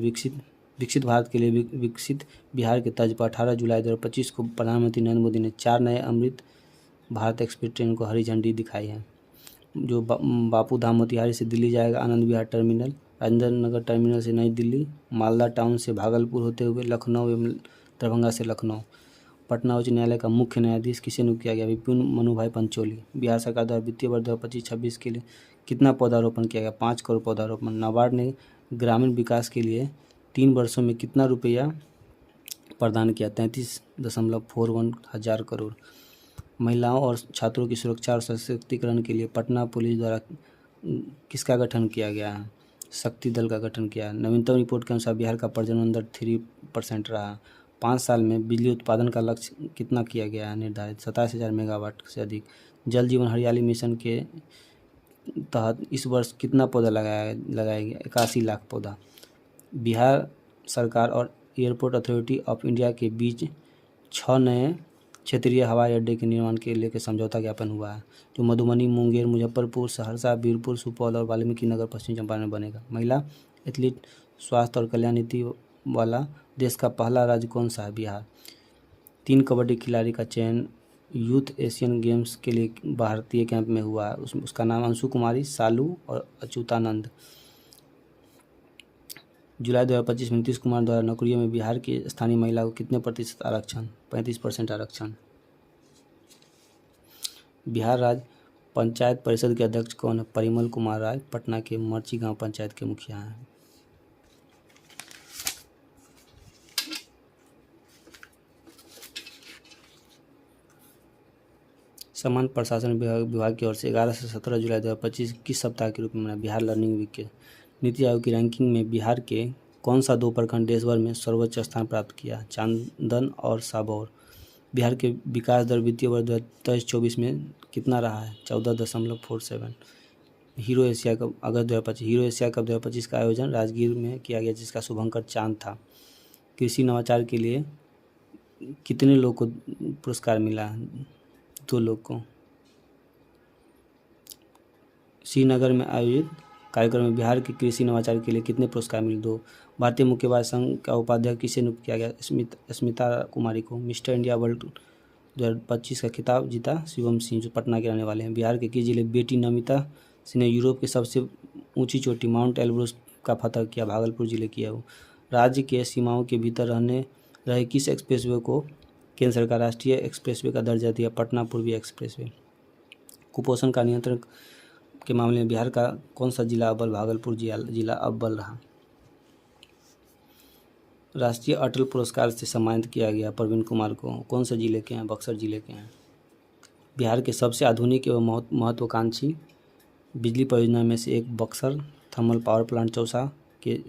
विकसित बिहार के तर्ज पर 18 जुलाई 2025 को प्रधानमंत्री नरेंद्र मोदी ने 4 नए अमृत भारत एक्सप्रेस ट्रेन को हरी झंडी दिखाई है, जो बापू धाम मोतिहारी से दिल्ली जाएगा। आनंद विहार टर्मिनल, राजेंद्र नगर टर्मिनल से नई दिल्ली, मालदा टाउन से भागलपुर होते हुए लखनऊ एवं दरभंगा से लखनऊ। पटना उच्च न्यायालय का मुख्य न्यायाधीश किसे नियुक्त किया गया? विपिन मनुभाई पंचोली। बिहार सरकार द्वारा वित्तीय वर्ष 2025-26 के लिए कितना पौधारोपण किया गया? 5 करोड़ पौधारोपण। नाबार्ड ने ग्रामीण विकास के लिए 3 वर्षों में कितना रुपया प्रदान किया? 33.41 हजार करोड़। महिलाओं और छात्रों की सुरक्षा और सशक्तिकरण के लिए पटना पुलिस द्वारा किसका गठन किया गया है? शक्ति दल का गठन किया है। नवीनतम रिपोर्ट के अनुसार बिहार का प्रजनन दर 3% रहा। 5 साल में बिजली उत्पादन का लक्ष्य कितना किया गया है निर्धारित? 27,000 मेगावाट से अधिक। जल जीवन हरियाली मिशन के तहत इस वर्ष कितना पौधा लगाया गया? 81 लाख पौधा। बिहार सरकार और एयरपोर्ट अथॉरिटी ऑफ इंडिया के बीच 6 नए क्षेत्रीय हवाई अड्डे के निर्माण के लेकर समझौता ज्ञापन हुआ है, जो मधुबनी, मुंगेर, मुजफ्फरपुर, सहरसा, बीरपुर, सुपौल और वाल्मीकि नगर पश्चिम चंपारण में बनेगा। महिला एथलीट स्वास्थ्य और कल्याण नीति वाला देश का पहला राज्य कौन सा है? बिहार। 3 कबड्डी खिलाड़ी का चयन यूथ एशियन गेम्स के लिए भारतीय कैंप में हुआ है। उसका नाम अंशु कुमारी, सालू और अच्युतानंद। जुलाई 2025 में नीतीश कुमार द्वारा नौकरियों में बिहार की स्थानीय महिला को कितने प्रतिशत आरक्षण? 35% आरक्षण। बिहार राज्य पंचायत परिषद के अध्यक्ष कौन है? परिमल कुमार राय पटना के मर्ची गांव पंचायत के मुखिया हैं। समान प्रशासन विभाग की ओर से 11 से 17 जुलाई 2025 किस सप्ताह के रूप में मनाया? बिहार लर्निंग वीक के। नीति आयोग की रैंकिंग में बिहार के कौन सा 2 प्रखंड देश भर में सर्वोच्च स्थान प्राप्त किया? चांदन और साबौर। बिहार के विकास दर वित्तीय वर्ष 2023-24 में कितना रहा है? 14.47। हीरो एशिया कप अगस्त 2025 हीरो एशिया कप 2025 का आयोजन राजगीर में किया गया, जिसका शुभंकर चांद था। कृषि नवाचार के लिए कितने लोग को पुरस्कार मिला? 2 लोग को। श्रीनगर में आयोजित कार्यक्रम में बिहार के कृषि नवाचार के लिए कितने पुरस्कार मिले? 2। भारतीय मुक्केबाज संघ का उपाध्यक्ष किसे नियुक्त किया गया? स्मिता कुमारी को। मिस्टर इंडिया वर्ल्ड 2025 का खिताब जीता शिवम सिंह, जो पटना के रहने वाले हैं। बिहार के किस जिले बेटी नमिता सिंह ने यूरोप की सबसे ऊंची चोटी माउंट एल्ब्रोस का फतह किया? भागलपुर जिले की है वो। राज्य के सीमाओं के भीतर रहे किस एक्सप्रेसवे को केंद्र सरकार राष्ट्रीय एक्सप्रेसवे का दर्जा दिया? पटना पूर्वी एक्सप्रेसवे। कुपोषण का नियंत्रण के मामले में बिहार का कौन सा जिला अव्वल? भागलपुर जिला अव्वल रहा। राष्ट्रीय अटल पुरस्कार से सम्मानित किया गया प्रवीण कुमार को। कौन से जिले के हैं? बक्सर जिले के हैं। बिहार के सबसे आधुनिक एवं महत्वाकांक्षी बिजली परियोजना में से एक Buxar thermal power plant Chausa के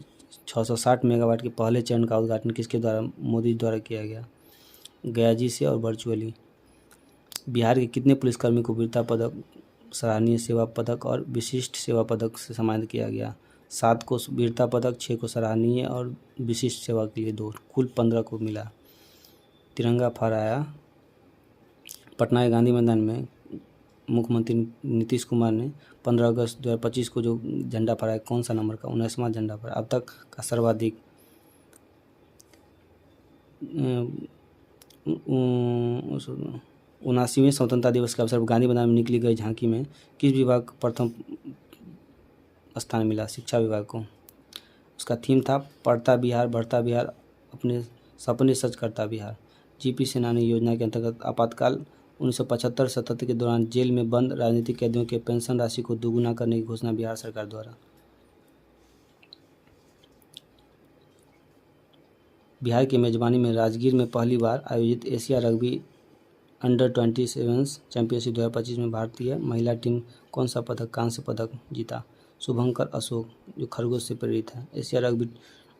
660 मेगावाट के पहले चरण का उद्घाटन किसके द्वारा? मोदी द्वारा किया गया। गया जी से और वर्चुअली। बिहार के कितने पुलिसकर्मी को वीरता पदक, सराहनीय सेवा पदक और विशिष्ट सेवा पदक से सम्मानित किया गया? 7 को वीरता पदक, 6 को सराहनीय और विशिष्ट सेवा के लिए 2, कुल 15 को मिला। तिरंगा फहराया पटना के गांधी मैदान में मुख्यमंत्री नीतीश कुमार ने 15 अगस्त 2025 को जो झंडा फहराया, कौन सा नंबर का? 19वां झंडा फहराया। अब तक का सर्वाधिक 79वें स्वतंत्रता दिवस के अवसर पर गांधी मैदान में निकली गई झांकी में किस विभाग को प्रथम स्थान मिला? शिक्षा विभाग को। उसका थीम था पढ़ता बिहार बढ़ता बिहार अपने सपने सच करता बिहार। जीपी सेनानी योजना के अंतर्गत आपातकाल 1975-77 के दौरान जेल में बंद राजनीतिक कैदियों के पेंशन राशि को दोगुना करने की घोषणा बिहार सरकार द्वारा। बिहार की मेजबानी में राजगीर में पहली बार आयोजित एशिया रग्बी अंडर-27 चैंपियनशिप 2025 में भारतीय महिला टीम कौन सा पदक, कांस्य पदक जीता? शुभंकर अशोक, जो खरगोश से प्रेरित है। एशिया रग्बी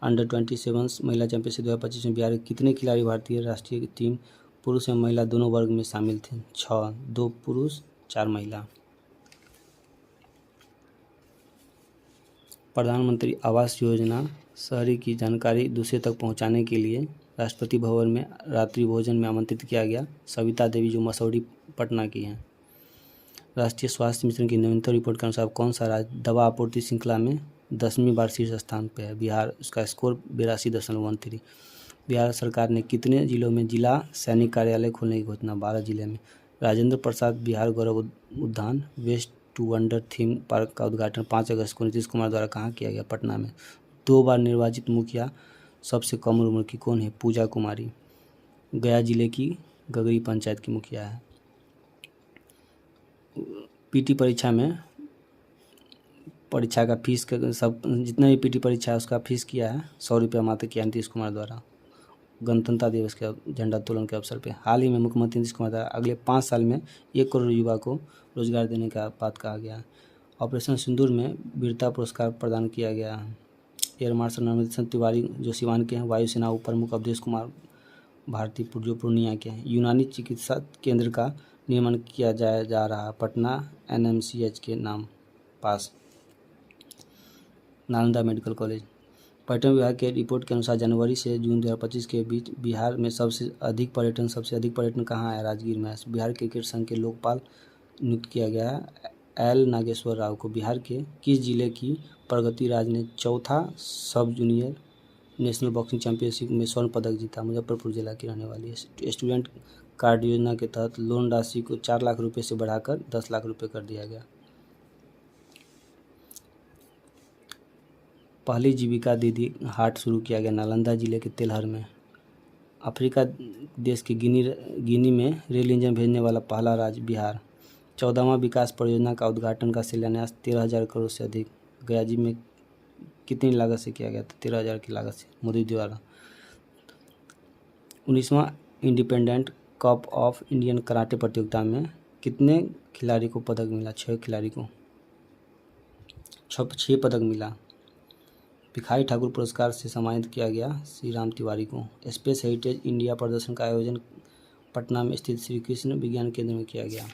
अंडर-27 महिला चैंपियनशिप 2025 में बिहार के कितने खिलाड़ी भारतीय राष्ट्रीय टीम पुरुष एवं महिला दोनों वर्ग में शामिल थे? 6, 2 पुरुष 4 महिला। प्रधानमंत्री आवास योजना शहरी की जानकारी दूसरे तक पहुंचाने के लिए राष्ट्रपति भवन में रात्रि भोजन में आमंत्रित किया गया सविता देवी, जो मसौड़ी पटना की हैं। राष्ट्रीय स्वास्थ्य मिशन की नवीनतम रिपोर्ट के अनुसार कौन सा राज्य दवा आपूर्ति श्रृंखला में 10वीं बार शीर्ष स्थान पर है? बिहार। उसका स्कोर 82.13। बिहार सरकार ने कितने जिलों में जिला सैनिक कार्यालय खोलने की घोषणा? 12 जिले में। Rajendra Prasad Bihar Gaurav Udyan waste to wonder theme park का उद्घाटन 5 अगस्त को नीतीश कुमार द्वारा कहाँ किया गया? पटना में। 2 बार निर्वाचित मुखिया सबसे कम उम्र की कौन है? पूजा कुमारी। गया जिले की गगरी पंचायत की मुखिया है। पीटी परीक्षा में परीक्षा का फीस सब जितना भी पीटी परीक्षा है उसका फीस किया है 100 रुपया मात्र किया नीतीश कुमार द्वारा गणतंत्रता दिवस के झंडा तोलन के अवसर पे। हाल ही में मुख्यमंत्री नीतीश कुमार द्वारा अगले 5 साल में 1 करोड़ युवा को रोजगार देने का बात कहा गया है। ऑपरेशन सिंदूर में वीरता पुरस्कार प्रदान किया गया है। एयर मार्शल नवनीत तिवारी जो सिवान के हैं, वायुसेना उप प्रमुख अवधेश कुमार भारती जो पूर्णिया के हैं। यूनानी चिकित्सा केंद्र का निर्माण किया जा रहा है पटना NMCH के नाम पास। Nalanda medical college. पर्यटन विभाग के रिपोर्ट के अनुसार जनवरी से जून 2025 के बीच बिहार में सबसे अधिक पर्यटन कहाँ है? राजगीर में। बिहार क्रिकेट संघ के लोकपाल नियुक्त किया गया है L नागेश्वर राव को। बिहार के किस जिले की प्रगति राज ने चौथा सब जूनियर नेशनल बॉक्सिंग चैंपियनशिप में स्वर्ण पदक जीता? मुजफ्फरपुर जिला की रहने वाली है। स्टूडेंट कार्ड योजना के तहत लोन राशि को 4 लाख रुपये से बढ़ाकर 10 लाख रुपये कर दिया गया। पहली जीविका दीदी हाट शुरू किया गया नालंदा जिले के तेलहर में। अफ्रीका देश के गिनी में रेल इंजन भेजने वाला पहला राज्य बिहार। 14वां विकास परियोजना का उद्घाटन का शिलान्यास 13,000 करोड़ से अधिक गया जी में कितनी लागत से किया गया था? 13,000 की लागत से मोदी द्वारा। 19वां independent cup of Indian karate प्रतियोगिता में कितने खिलाड़ी को पदक मिला? 6 खिलाड़ी को 6 पदक मिला। भिखारी ठाकुर पुरस्कार से सम्मानित किया गया श्री राम तिवारी को। स्पेस हेरिटेज इंडिया प्रदर्शन का आयोजन पटना में स्थित श्री कृष्ण विज्ञान केंद्र में किया गया।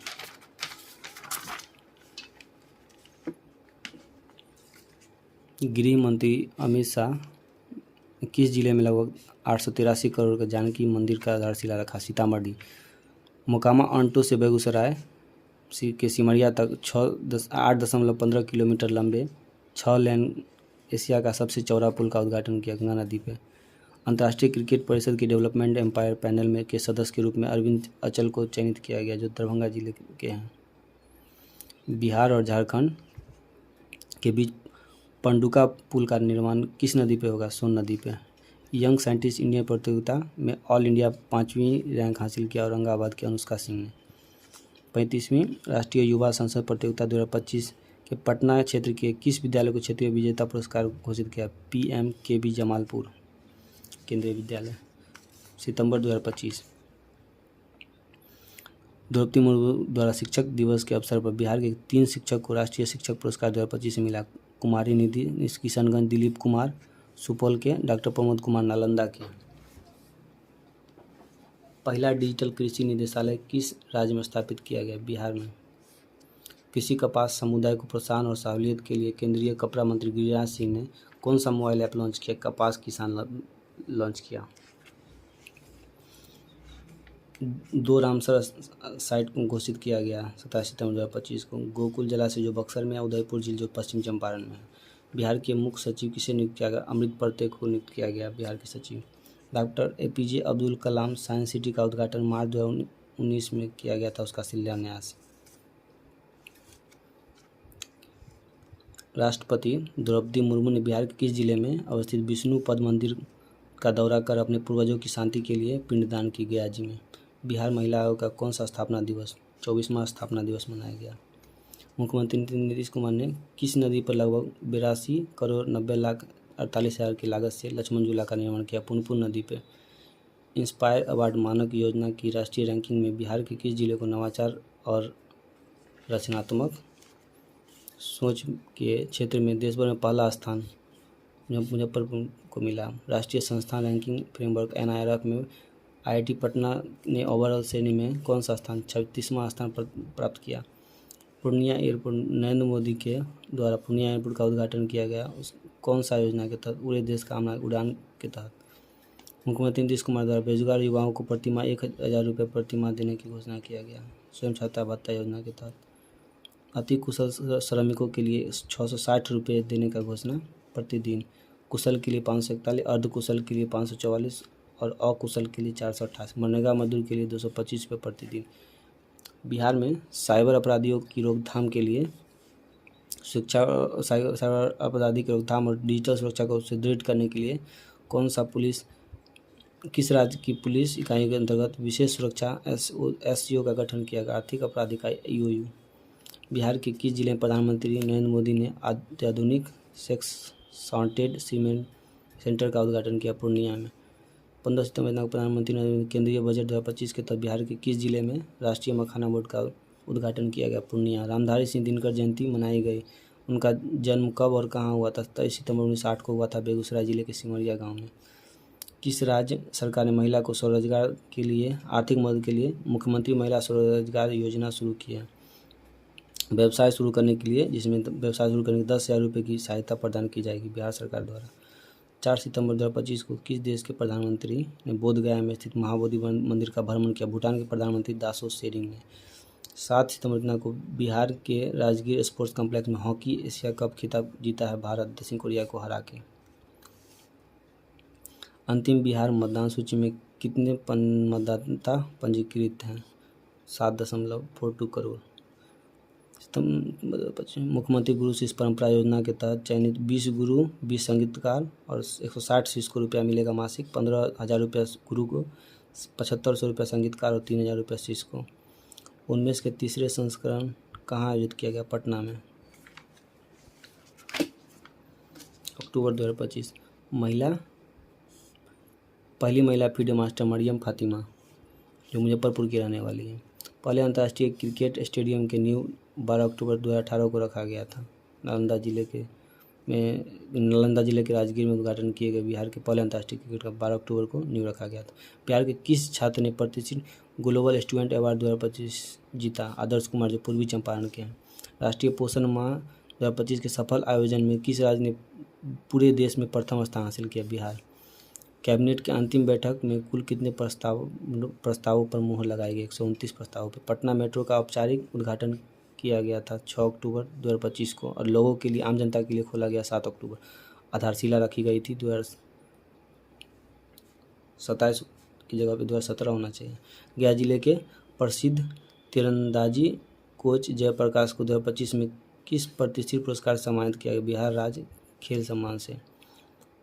गृह मंत्री अमित शाह किस जिले में लगभग 883 करोड़ का जानकी मंदिर का आधारशिला रखा? सीतामढ़ी। मोकामा अंटो से बेगूसराय के सिमरिया तक 8.15 किलोमीटर लंबे 6 लेन एशिया का सबसे चौड़ा पुल का उद्घाटन किया गंगा नदी पे। अंतर्राष्ट्रीय क्रिकेट परिषद की डेवलपमेंट एम्पायर पैनल में के सदस्य के रूप में अरविंद अचल को चयनित किया गया, जो दरभंगा जिले के हैं। बिहार और झारखंड के बीच पंडुका पुल का निर्माण किस नदी पे होगा? सोन नदी पे। यंग साइंटिस्ट इंडिया प्रतियोगिता में ऑल इंडिया 5वीं रैंक हासिल किया औरंगाबाद के अनुष्का सिंह ने। 35वीं राष्ट्रीय युवा संसद प्रतियोगिता 2025 के पटना क्षेत्र के किस विद्यालय को क्षेत्रीय विजेता पुरस्कार घोषित किया? PMKB जमालपुर केंद्रीय विद्यालय। सितंबर 2025। द्रौपदी मुर्मू द्वारा शिक्षक दिवस के अवसर पर बिहार के 3 शिक्षक को राष्ट्रीय शिक्षक पुरस्कार 2025 से मिला। कुमारी निधि किशनगंज, दिलीप कुमार सुपौल के, डॉक्टर प्रमोद कुमार नालंदा के। पहला डिजिटल कृषि निदेशालय किस राज्य में स्थापित किया गया? बिहार में। कृषि कपास समुदाय को प्रोत्साहन और सहूलियत के लिए केंद्रीय कपड़ा मंत्री गिरिराज सिंह ने कौन सा मोबाइल ऐप लॉन्च किया? कपास किसान लॉन्च किया। 2 रामसर साइट को घोषित किया गया 27 सितंबर 2025 को। गोकुल जलाशय जो बक्सर में है, उदयपुर झील जो पश्चिम चंपारण में है। बिहार के मुख्य सचिव किसे नियुक्त किया गया? अमृत पर्ते को नियुक्त किया गया बिहार के सचिव। Doctor APJ Abdul Kalam science city का उद्घाटन मार्च 2019 में किया गया था, उसका शिलान्यास। राष्ट्रपति द्रौपदी मुर्मू ने बिहार के किस जिले में अवस्थित विष्णु पद मंदिर का दौरा कर अपने पूर्वजों की शांति के लिए पिंडदान की? गया जी में। बिहार महिला आयोग का कौन सा स्थापना दिवस 24वां स्थापना दिवस मनाया गया? मुख्यमंत्री नीतीश कुमार ने किस नदी पर लगभग 82 करोड़ 90 लाख 48 हज़ार की लागत से लक्ष्मण झूला का निर्माण किया? पुनपुन नदी पे। इंस्पायर अवार्ड मानक योजना की राष्ट्रीय रैंकिंग में बिहार के किस जिले को नवाचार और रचनात्मक सोच के क्षेत्र में देश भर में पहला स्थान मुजफ्फरपुर को मिला? राष्ट्रीय संस्थान रैंकिंग फ्रेमवर्क NIRF में IIT पटना ने ओवरऑल श्रेणी में कौन सा स्थान 36वां स्थान पर प्राप्त किया? पूर्णिया एयरपोर्ट नरेंद्र मोदी के द्वारा पूर्णिया एयरपोर्ट का उद्घाटन किया गया उस कौन सा योजना के तहत? पूरे देश का उड़ान के तहत। मुख्यमंत्री नीतीश कुमार द्वारा बेरोजगार युवाओं को प्रतिमाह 1,000 रुपये प्रतिमाह देने की घोषणा किया गया स्वयं सहायता भत्ता योजना के तहत। अति कुशल श्रमिकों के लिए 660 रुपये देने का घोषणा प्रतिदिन। कुशल के लिए 541, अर्धकुशल के लिए 544 और अकुशल के लिए 428। मनरेगा मजदूर के लिए 225 रुपये प्रतिदिन। बिहार में साइबर अपराधियों की रोकथाम के लिए साइबर अपराधी की रोकथाम और डिजिटल सुरक्षा को सुदृढ़ करने के लिए कौन सा पुलिस किस राज्य की पुलिस इकाई के अंतर्गत विशेष सुरक्षा SCO का गठन किया गया? आर्थिक अपराध इकाई EOU। बिहार के किस जिले में प्रधानमंत्री नरेंद्र मोदी ने अत्याधुनिक सेक्स सॉर्टेड सीमेंट सेंटर का उद्घाटन किया? पूर्णिया में। 15 सितंबर को प्रधानमंत्री नरेंद्र मोदी केंद्रीय बजट 2025 के तहत बिहार के किस जिले में राष्ट्रीय मखाना बोर्ड का उद्घाटन किया गया? पूर्णिया। रामधारी सिंह दिनकर जयंती मनाई गई, उनका जन्म कब और कहाँ हुआ था? 23 सितंबर 1960 को हुआ था बेगूसराय जिले के सिमरिया गाँव में। किस राज्य सरकार ने महिला को स्वरोजगार के लिए आर्थिक मदद के लिए मुख्यमंत्री महिला स्वरोजगार योजना शुरू की है? व्यवसाय शुरू करने के लिए, जिसमें व्यवसाय शुरू करने के 10,000 रुपये की सहायता प्रदान की जाएगी बिहार सरकार द्वारा। 4 सितंबर 2025 को किस देश के प्रधानमंत्री ने बोधगया में स्थित महाबोधि मंदिर का भ्रमण किया? भूटान के प्रधानमंत्री दासो सेरिंग ने। 7 सितंबर को बिहार के राजगीर स्पोर्ट्स कॉम्प्लेक्स में हॉकी एशिया कप खिताब जीता है भारत दक्षिण कोरिया को हरा के। अंतिम बिहार मतदान सूची में कितने मतदाता पंजीकृत हैं? 7.42 करोड़। मुख्यमंत्री गुरु शिष्य परंपरा योजना के तहत चयनित 20 गुरु 20 संगीतकार और 160 शिष्य को रुपया मिलेगा मासिक। 15,000 रुपया गुरु को, 7500 रुपया संगीतकार और 3,000 रुपया शिष्य को। उनमें के तीसरे संस्करण कहाँ आयोजित किया गया? पटना में, अक्टूबर 2025। पहली महिला फील्ड मास्टर मरियम फातिमा, जो मुजफ्फरपुर की रहने वाली है। पहले अंतर्राष्ट्रीय क्रिकेट स्टेडियम के नींव 12 अक्टूबर 2018 को रखा गया था। नालंदा जिले के राजगीर में उद्घाटन किए गए बिहार के पहले अंतर्राष्ट्रीय क्रिकेट का 12 अक्टूबर को नींव रखा गया था। बिहार के किस छात्र ने प्रतिष्ठित ग्लोबल स्टूडेंट अवार्ड 2025 जीता? आदर्श कुमार, जो पूर्वी चंपारण के हैं। राष्ट्रीय पोषण माह 2025 के सफल आयोजन में किस राज्य ने पूरे देश में प्रथम स्थान हासिल किया? बिहार। कैबिनेट की अंतिम बैठक में कुल कितने प्रस्तावों पर मुहर लगाई गई? 129 प्रस्तावों पर। पटना मेट्रो का औपचारिक उद्घाटन किया गया था 6 अक्टूबर 2025 को और लोगों के लिए, आम जनता के लिए खोला गया 7 अक्टूबर। आधारशिला रखी गई थी 2027 की जगह पे 2017 होना चाहिए। गया जिले के प्रसिद्ध तीरंदाजी कोच जयप्रकाश को 2025 में किस प्रतिष्ठित पुरस्कार से सम्मानित किया गया? बिहार राज्य खेल सम्मान से।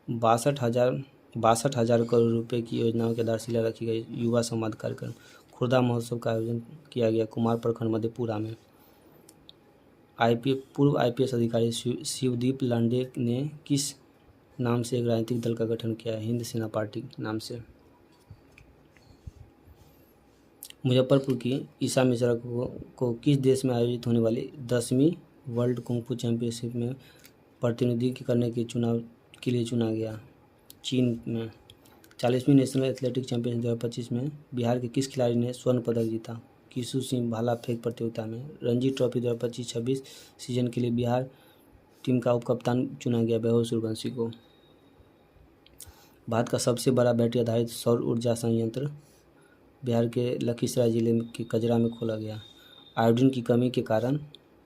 62,000 करोड़ रुपए की योजनाओं की आधारशिला रखी गई। युवा संवाद कार्यक्रम। खुर्दा महोत्सव का आयोजन किया गया कुमार प्रखंड मधेपुरा में। पूर्व IPS अधिकारी शिवदीप लांडे ने किस नाम से एक राजनीतिक दल का गठन किया है? हिंद सेना पार्टी नाम से। मुजफ्फरपुर की ईसा मिश्रा को किस देश में आयोजित होने वाली 10वीं वर्ल्ड कुंग-फू चैंपियनशिप में प्रतिनिधित्व करने के लिए चुना गया? चीन में। 40वीं नेशनल एथलेटिक्स चैंपियनशिप 2025 में बिहार के किस खिलाड़ी ने स्वर्ण पदक जीता? किशु सिंह भाला फेंक प्रतियोगिता में। रणजी ट्रॉफी 2025-26 सीजन के लिए बिहार टीम का उपकप्तान चुना गया वैभव सूर्यवंशी को। भारत का सबसे बड़ा बैटरी आधारित सौर ऊर्जा संयंत्र बिहार के लखीसराय जिले के कजरा में खोला गया। आयोडीन की कमी के कारण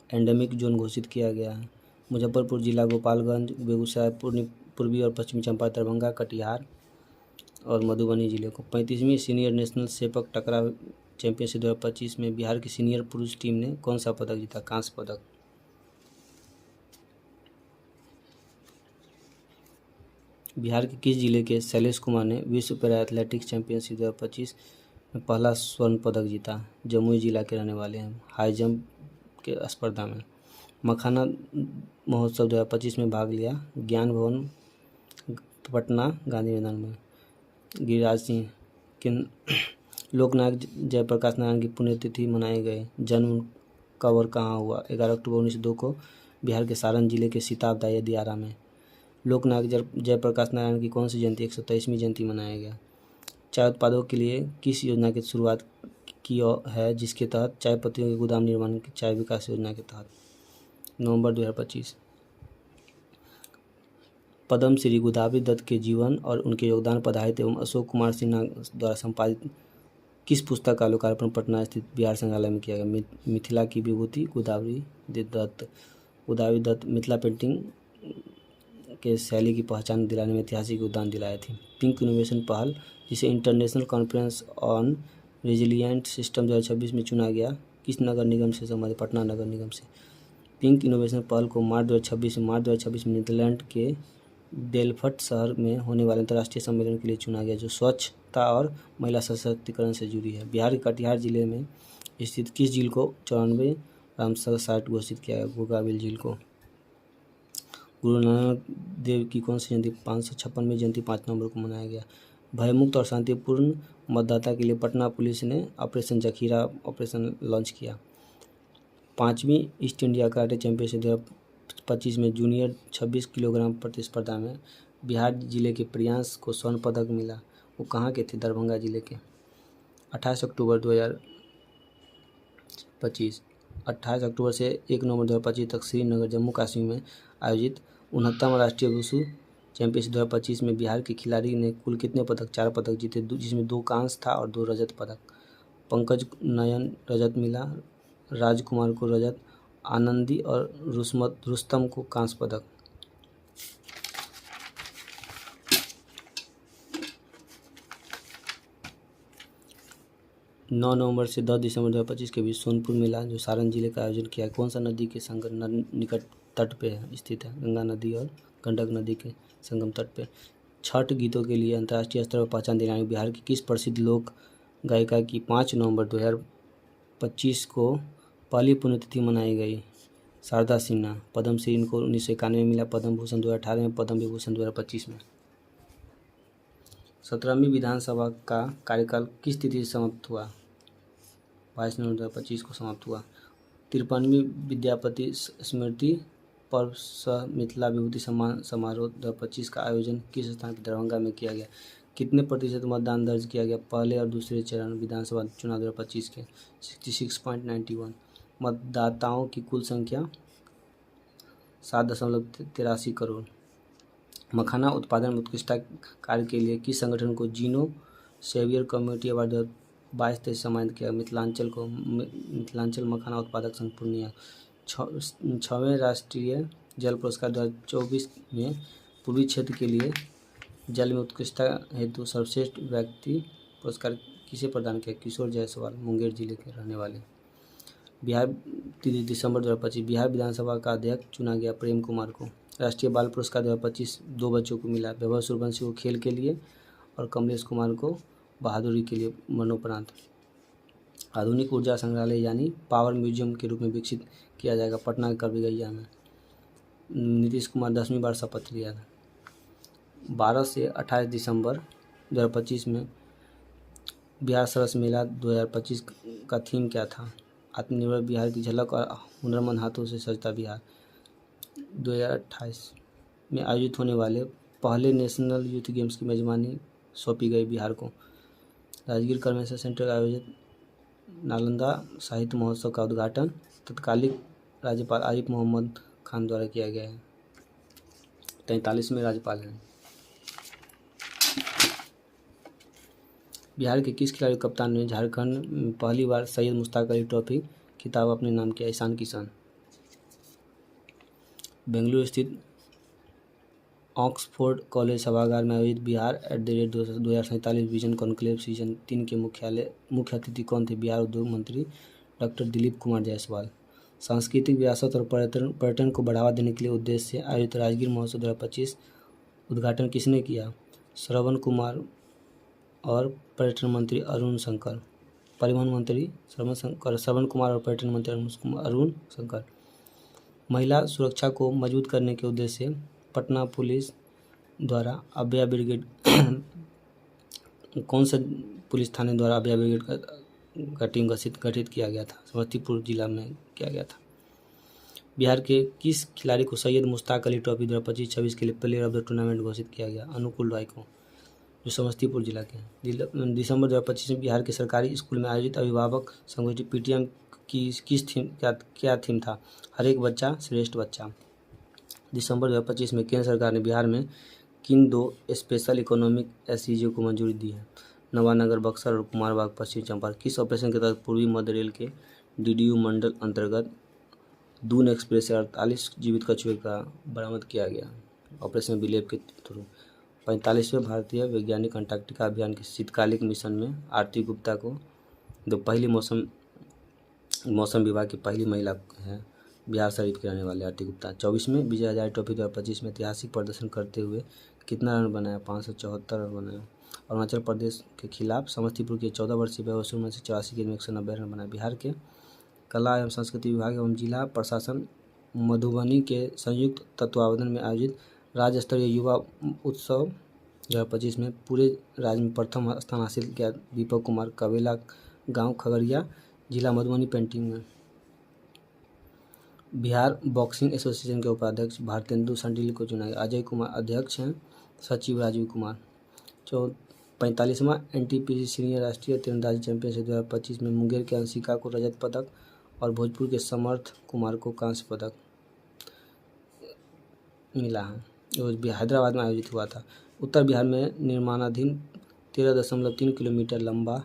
एंडेमिक जोन घोषित किया गया है। मुजफ्फरपुर जिला, गोपालगंज, बेगूसराय, पूर्वी और पश्चिमी चंपारण, दरभंगा, कटिहार और मधुबनी जिले को। 35वीं सीनियर नेशनल सेपक टकरा चैंपियनशिप 2025 में बिहार की सीनियर पुरुष टीम ने कौन सा पदक जीता? कांस्य पदक। बिहार के किस जिले के शैलेश कुमार ने विश्व पैरा एथलेटिक्स चैंपियनशिप 2025 में पहला स्वर्ण पदक जीता? जमुई जिला के रहने वाले हैं। हाई जंप के स्पर्धा में। मखाना महोत्सव 2025 में भाग लिया ज्ञान भवन पटना गांधी मैदान में। गिरिराज सिंह लोकनायक जयप्रकाश नारायण की पुण्यतिथि मनाए गए। जन्म कब और कहाँ हुआ? 11 अक्टूबर 1902 को बिहार के सारण जिले के सिताब दाया दियारा में। लोकनायक जयप्रकाश नारायण की कौन सी जयंती 123वीं जयंती मनाया गया? चाय उत्पादों के लिए किस योजना की शुरुआत की है, जिसके तहत चाय पत्तियों के गोदाम निर्माण की चाय विकास योजना के तहत? नवंबर 2025। पद्म श्री गोदावरी दत्त के जीवन और उनके योगदान पर आधारित एवं अशोक कुमार सिन्हा द्वारा संपादित किस पुस्तक का लोकार्पण पटना स्थित बिहार संग्रहालय में किया गया? मिथिला की विभूति गोदावरी दत्त मिथिला पेंटिंग के शैली की पहचान दिलाने में ऐतिहासिक योगदान दिलाए थे। पिंक इनोवेशन पहल, जिसे international conference on resilient system 2026 में चुना गया, किस नगर निगम से संबंधित? पटना नगर निगम से। पिंक इनोवेशन पहल को मार्च 2026 में नीदरलैंड के डेलफ्ट शहर में होने वाले अंतर्राष्ट्रीय सम्मेलन के लिए चुना गया, जो स्वच्छता और महिला सशक्तिकरण से जुड़ी है। बिहार के कटिहार जिले में स्थित किस झील को 94 रामसर साइट घोषित किया गया? गोगाबिल झील को। गुरु नानक देव की कौन सी जयंती 556वीं जयंती 5 नवंबर को मनाया गया? भयमुक्त और शांतिपूर्ण मतदाता के लिए पटना पुलिस ने ऑपरेशन जखीरा ऑपरेशन लॉन्च किया। 5वीं ईस्ट इंडिया कराटे चैंपियनशिप 2025 में जूनियर 26 किलोग्राम प्रतिस्पर्धा में बिहार जिले के प्रियांश को स्वर्ण पदक मिला। वो कहाँ के थे? दरभंगा जिले के। 28 अक्टूबर 2025 28 अक्टूबर से 1 नवंबर 2025 तक श्रीनगर जम्मू कश्मीर में आयोजित 69वां राष्ट्रीय वुशु चैंपियनशिप 2025 में बिहार के खिलाड़ी ने कुल कितने पदक? 4 पदक जीते, जिसमें 2 कांस्य था और 2 रजत पदक। पंकज नयन रजत मिला, राजकुमार को रजत, आनंदी और रुस्तम को कांस्य पदक। 9 नवंबर से 10 दिसंबर 2025 के बीच सोनपुर मेला जो सारण जिले का आयोजन किया है, कौन सा नदी के संगम निकट तट पे है स्थित है? गंगा नदी और गंडक नदी के संगम तट पे। छठ गीतों के लिए अंतर्राष्ट्रीय स्तर पर पहचान दिलाने बिहार की किस प्रसिद्ध लोक गायिका की 5 नवंबर 2025 को पहली पुण्यतिथि मनाई गई? शारदा सिन्हा। पद्मश्री इनको 1991 में मिला, पद्म भूषण 2018 में, पद्म विभूषण 2025 में। 17वीं विधानसभा का कार्यकाल किस तिथि से समाप्त हुआ? 22 नवंबर 2025 को समाप्त हुआ। 53वीं विद्यापति स्मृति पर्व सह मिथिला विभूति सम्मान समारोह 2025 का आयोजन किस स्थान पर दरभंगा में किया गया? कितने प्रतिशत मतदान दर्ज किया गया पहले और दूसरे चरण विधानसभा चुनाव 2025 के? 66.91। मतदाताओं की कुल संख्या 7.83 करोड़। मखाना उत्पादन में उत्कृष्टता कार्य के लिए किस संगठन को जीनो सेवियर कम्युनिटी अवार्ड 2022-23 सम्मानित किया? मिथिलांचल मखाना उत्पादक संघ पूर्णिया। 6वें राष्ट्रीय जल पुरस्कार 2024 में पूर्वी क्षेत्र के लिए जल में उत्कृष्टता हेतु सर्वश्रेष्ठ व्यक्ति पुरस्कार किसे प्रदान किया? किशोर जायसवाल, मुंगेर जिले के रहने वाले। बिहार 3 दिसंबर 2025 बिहार विधानसभा का अध्यक्ष चुना गया प्रेम कुमार को। राष्ट्रीय बाल पुरस्कार 2025 दो बच्चों को मिला, वैभव सूर्यवंशी को खेल के लिए और कमलेश कुमार को बहादुरी के लिए मरणोपरांत। आधुनिक ऊर्जा संग्रहालय यानी पावर म्यूजियम के रूप में विकसित किया जाएगा पटना के कबीरगैया में। नीतीश कुमार 10वीं बार शपथ लिया था। 12 से 28 दिसंबर 2025 में बिहार सरस मेला 2025 का थीम क्या था? आत्मनिर्भर बिहार की झलक और हुनरमंद हाथों से सजता बिहार। 2028 में आयोजित होने वाले पहले नेशनल यूथ गेम्स की मेजबानी सौंपी गई बिहार को। राजगीर कन्वेंशन सेंटर का आयोजित नालंदा साहित्य महोत्सव का उद्घाटन तत्कालीन राज्यपाल आरिफ मोहम्मद खान द्वारा किया गया है। 43वें राज्यपाल हैं। बिहार के किस खिलाड़ी कप्तान ने झारखंड में पहली बार सैयद मुश्ताक अली ट्रॉफी खिताब अपने नाम किया? ईशान किशन। बेंगलुरु स्थित ऑक्सफोर्ड कॉलेज सभागार में आयोजित बिहार @2047 विजन कॉन्क्लेव सीजन 3 के मुख्य अतिथि कौन थे? बिहार उद्योग मंत्री डॉक्टर दिलीप कुमार जायसवाल। सांस्कृतिक विरासत और पर्यटन को बढ़ावा देने के लिए उद्देश्य से आयोजित राजगीर महोत्सव 2025 उद्घाटन किसने किया? श्रवण कुमार और पर्यटन मंत्री अरुण शंकर। परिवहन मंत्री श्रवण कुमार और पर्यटन मंत्री अरुण शंकर। महिला सुरक्षा को मजबूत करने के उद्देश्य से पटना पुलिस द्वारा अभया ब्रिगेड कौन से पुलिस थाने द्वारा अभया ब्रिगेड का टीम गठित किया गया था? समस्तीपुर जिला में किया गया था। बिहार के किस खिलाड़ी को सैयद मुश्ताक अली ट्रॉफी 2025-26 के लिए प्लेयर ऑफ द टूर्नामेंट घोषित किया गया? अनुकूल राय को, जो समस्तीपुर जिला के हैं। दिसंबर 2025 में बिहार के सरकारी स्कूल में आयोजित अभिभावक संगोष्ठी पीटीएम की क्या थीम था? हर एक बच्चा श्रेष्ठ बच्चा। दिसंबर 2025 में केंद्र सरकार ने बिहार में किन 2 स्पेशल इकोनॉमिक एसईजेड को मंजूरी दी है? नवानगर बक्सर और कुमारबाग पश्चिम चंपारण। किस ऑपरेशन के तहत पूर्वी मध्य रेल के डीडीयू मंडल अंतर्गत दून एक्सप्रेस से 48 जीवित कछुए का बरामद किया गया? ऑपरेशन बिलेव के थ्रू। 45वें भारतीय वैज्ञानिक अंटार्कटिका अभियान के शीतकालिक मिशन में आरती गुप्ता को जो पहली मौसम विभाग की पहली महिला है, बिहार शरीफ के रहने वाले आरती गुप्ता। 24वें विजय हजारे ट्रॉफी 2025 में ऐतिहासिक प्रदर्शन करते हुए कितना रन बनाया? 574 रन बनाया। अरुणाचल प्रदेश के खिलाफ समस्तीपुर के 14 वर्षीय वैभव सूर्यवंशी 84 गेंद में 190 रन बनाए। बिहार के कला एवं संस्कृति विभाग एवं जिला प्रशासन मधुबनी के संयुक्त तत्वावधान में आयोजित राज्य स्तरीय युवा उत्सव 2025 में पूरे राज्य में प्रथम स्थान हासिल किया दीपक कुमार। कबेला गांव खगड़िया जिला मधुबनी पेंटिंग में। बिहार बॉक्सिंग एसोसिएशन के उपाध्यक्ष भारतेंदु संडिल को चुना गया। अजय कुमार अध्यक्ष हैं, सचिव राजीव कुमार। 45वां एनटीपीसी सीनियर राष्ट्रीय तीरंदाजी चैंपियनशिप 2025 में मुंगेर के अंशिका को रजत पदक और भोजपुर के समर्थ कुमार को कांस्य पदक मिला है। ये हैदराबाद में आयोजित हुआ था। उत्तर बिहार में निर्माणाधीन 13.3 किलोमीटर लंबा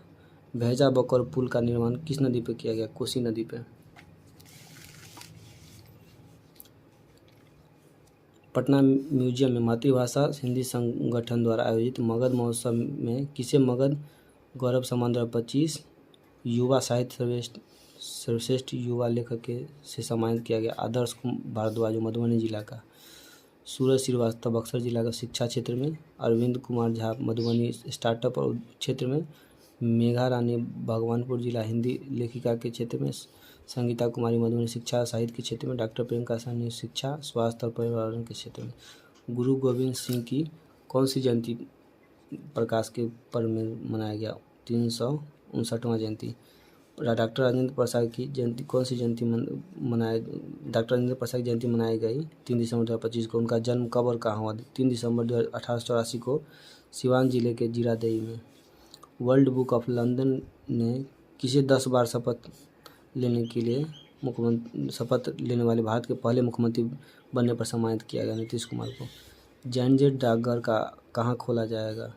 भेजा बकौर पुल का निर्माण किस नदी पर किया गया? कोसी नदी पर। पटना म्यूजियम में मातृभाषा हिंदी संगठन द्वारा आयोजित मगध महोत्सव में किसे मगध गौरव सम्मान 2025 युवा साहित्य सर्वश्रेष्ठ युवा लेखक के से सम्मानित किया गया आदर्श भारद्वाज मधुबनी जिला का। सूरज श्रीवास्तव बक्सर जिला का शिक्षा क्षेत्र में। अरविंद कुमार झा मधुबनी स्टार्टअप और क्षेत्र में। मेघा रानी भगवानपुर जिला हिंदी लेखिका के क्षेत्र में। संगीता कुमारी मधुबनी शिक्षा साहित्य के क्षेत्र में। डॉक्टर प्रियंका साहनी शिक्षा स्वास्थ्य और पर्यावरण के क्षेत्र में। गुरु गोविंद सिंह की कौन सी जयंती प्रकाश के पर्व में मनाया गया? 359वां जयंती। डॉक्टर राजेंद्र प्रसाद की जयंती कौन सी जयंती डॉक्टर राजेंद्र प्रसाद की जयंती मनाई गई 3 दिसंबर 2025 को। उनका जन्म कब और कहाँ हुआ? 3 दिसंबर 1884 को सिवान जिले के जीरादेई में। वर्ल्ड बुक ऑफ लंदन ने किसे 10 बार शपथ लेने वाले भारत के पहले मुख्यमंत्री बनने पर सम्मानित किया गया? नीतीश कुमार को। जनजेट डाकघर का कहाँ खोला गया?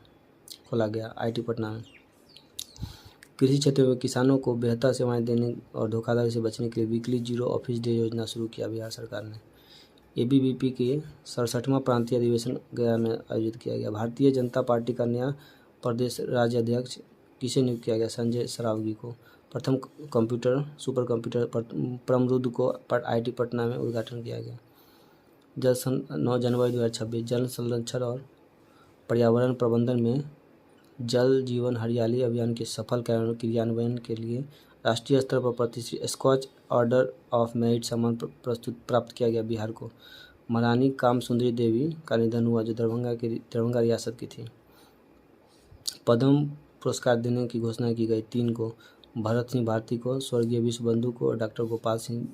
IIT पटना में। कृषि क्षेत्र में किसानों को बेहतर सेवाएं देने और धोखाधड़ी से बचने के लिए वीकली जीरो ऑफिस डे योजना शुरू किया बिहार सरकार ने। ABVP के 67वां प्रांतीय अधिवेशन गया में आयोजित किया गया। भारतीय जनता पार्टी का नया प्रदेश राज्य अध्यक्ष किसे नियुक्त किया गया? संजय सरावगी को। प्रथम सुपर कंप्यूटर प्रमरुद को IIT पटना में उद्घाटन किया गया। 9 जनवरी 2026 जल संरक्षण और पर्यावरण प्रबंधन में जल जीवन हरियाली अभियान के सफल क्रियान्वयन के लिए राष्ट्रीय स्तर पर प्रतिष्ठित स्कॉच ऑर्डर ऑफ मेरिट सम्मान प्राप्त किया गया बिहार को। महारानी कामसुंदरी देवी का निधन हुआ जो दरभंगा रियासत की थी। पद्म पुरस्कार देने की घोषणा की गई 3 को। भरत सिंह भारती को, स्वर्गीय विश्व बंधु को और डॉक्टर गोपाल सिंह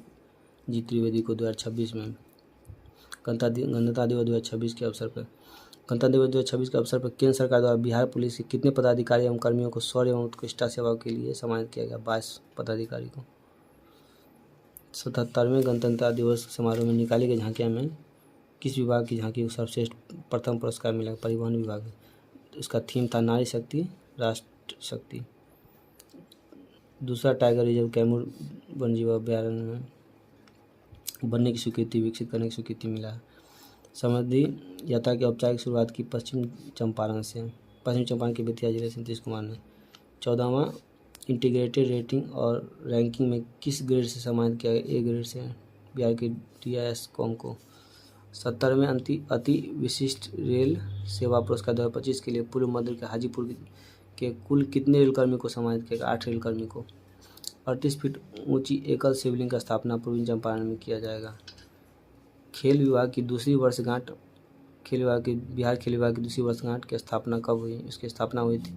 जी त्रिवेदी को 2026 में। गणतंत्र दिवस 2026 के अवसर पर केंद्र सरकार द्वारा बिहार पुलिस के कितने पदाधिकारी एवं कर्मियों को शौर्य एवं उत्कृष्टता सेवा के लिए सम्मानित किया गया? 22 पदाधिकारी को। 77वें गणतंत्र दिवस समारोह में निकाली गई झांकियां में किस विभाग की झांकी को सर्वश्रेष्ठ प्रथम पुरस्कार मिला? परिवहन विभाग। इसका थीम था नारी शक्ति राष्ट्र शक्ति। दूसरा टाइगर रिजर्व कैमूर वन्यजीव अभ्यारण्य में बनने की स्वीकृति विकसित करने की स्वीकृति मिला है। समृद्धि यात्रा की औपचारिक शुरुआत की पश्चिम चंपारण के बेतिया जिले से नीतीश कुमार ने। 14वां इंटीग्रेटेड रेटिंग और रैंकिंग में किस ग्रेड से सम्मानित किया गया? A ग्रेड से बिहार के DIS कॉम को। 70वें अति विशिष्ट रेल सेवा पुरस्कार 2025 के लिए पूर्व मध्य के हाजीपुर के कुल कितने रेलकर्मी को सम्मानित किया गया? 8 रेलकर्मी को। 38 फीट ऊंची एकल शिवलिंग का स्थापना पूर्वी चंपारण में किया जाएगा। खेल विभाग की दूसरी वर्षगांठ बिहार खेल विभाग की दूसरी वर्षगांठ की स्थापना कब हुई? इसकी स्थापना हुई थी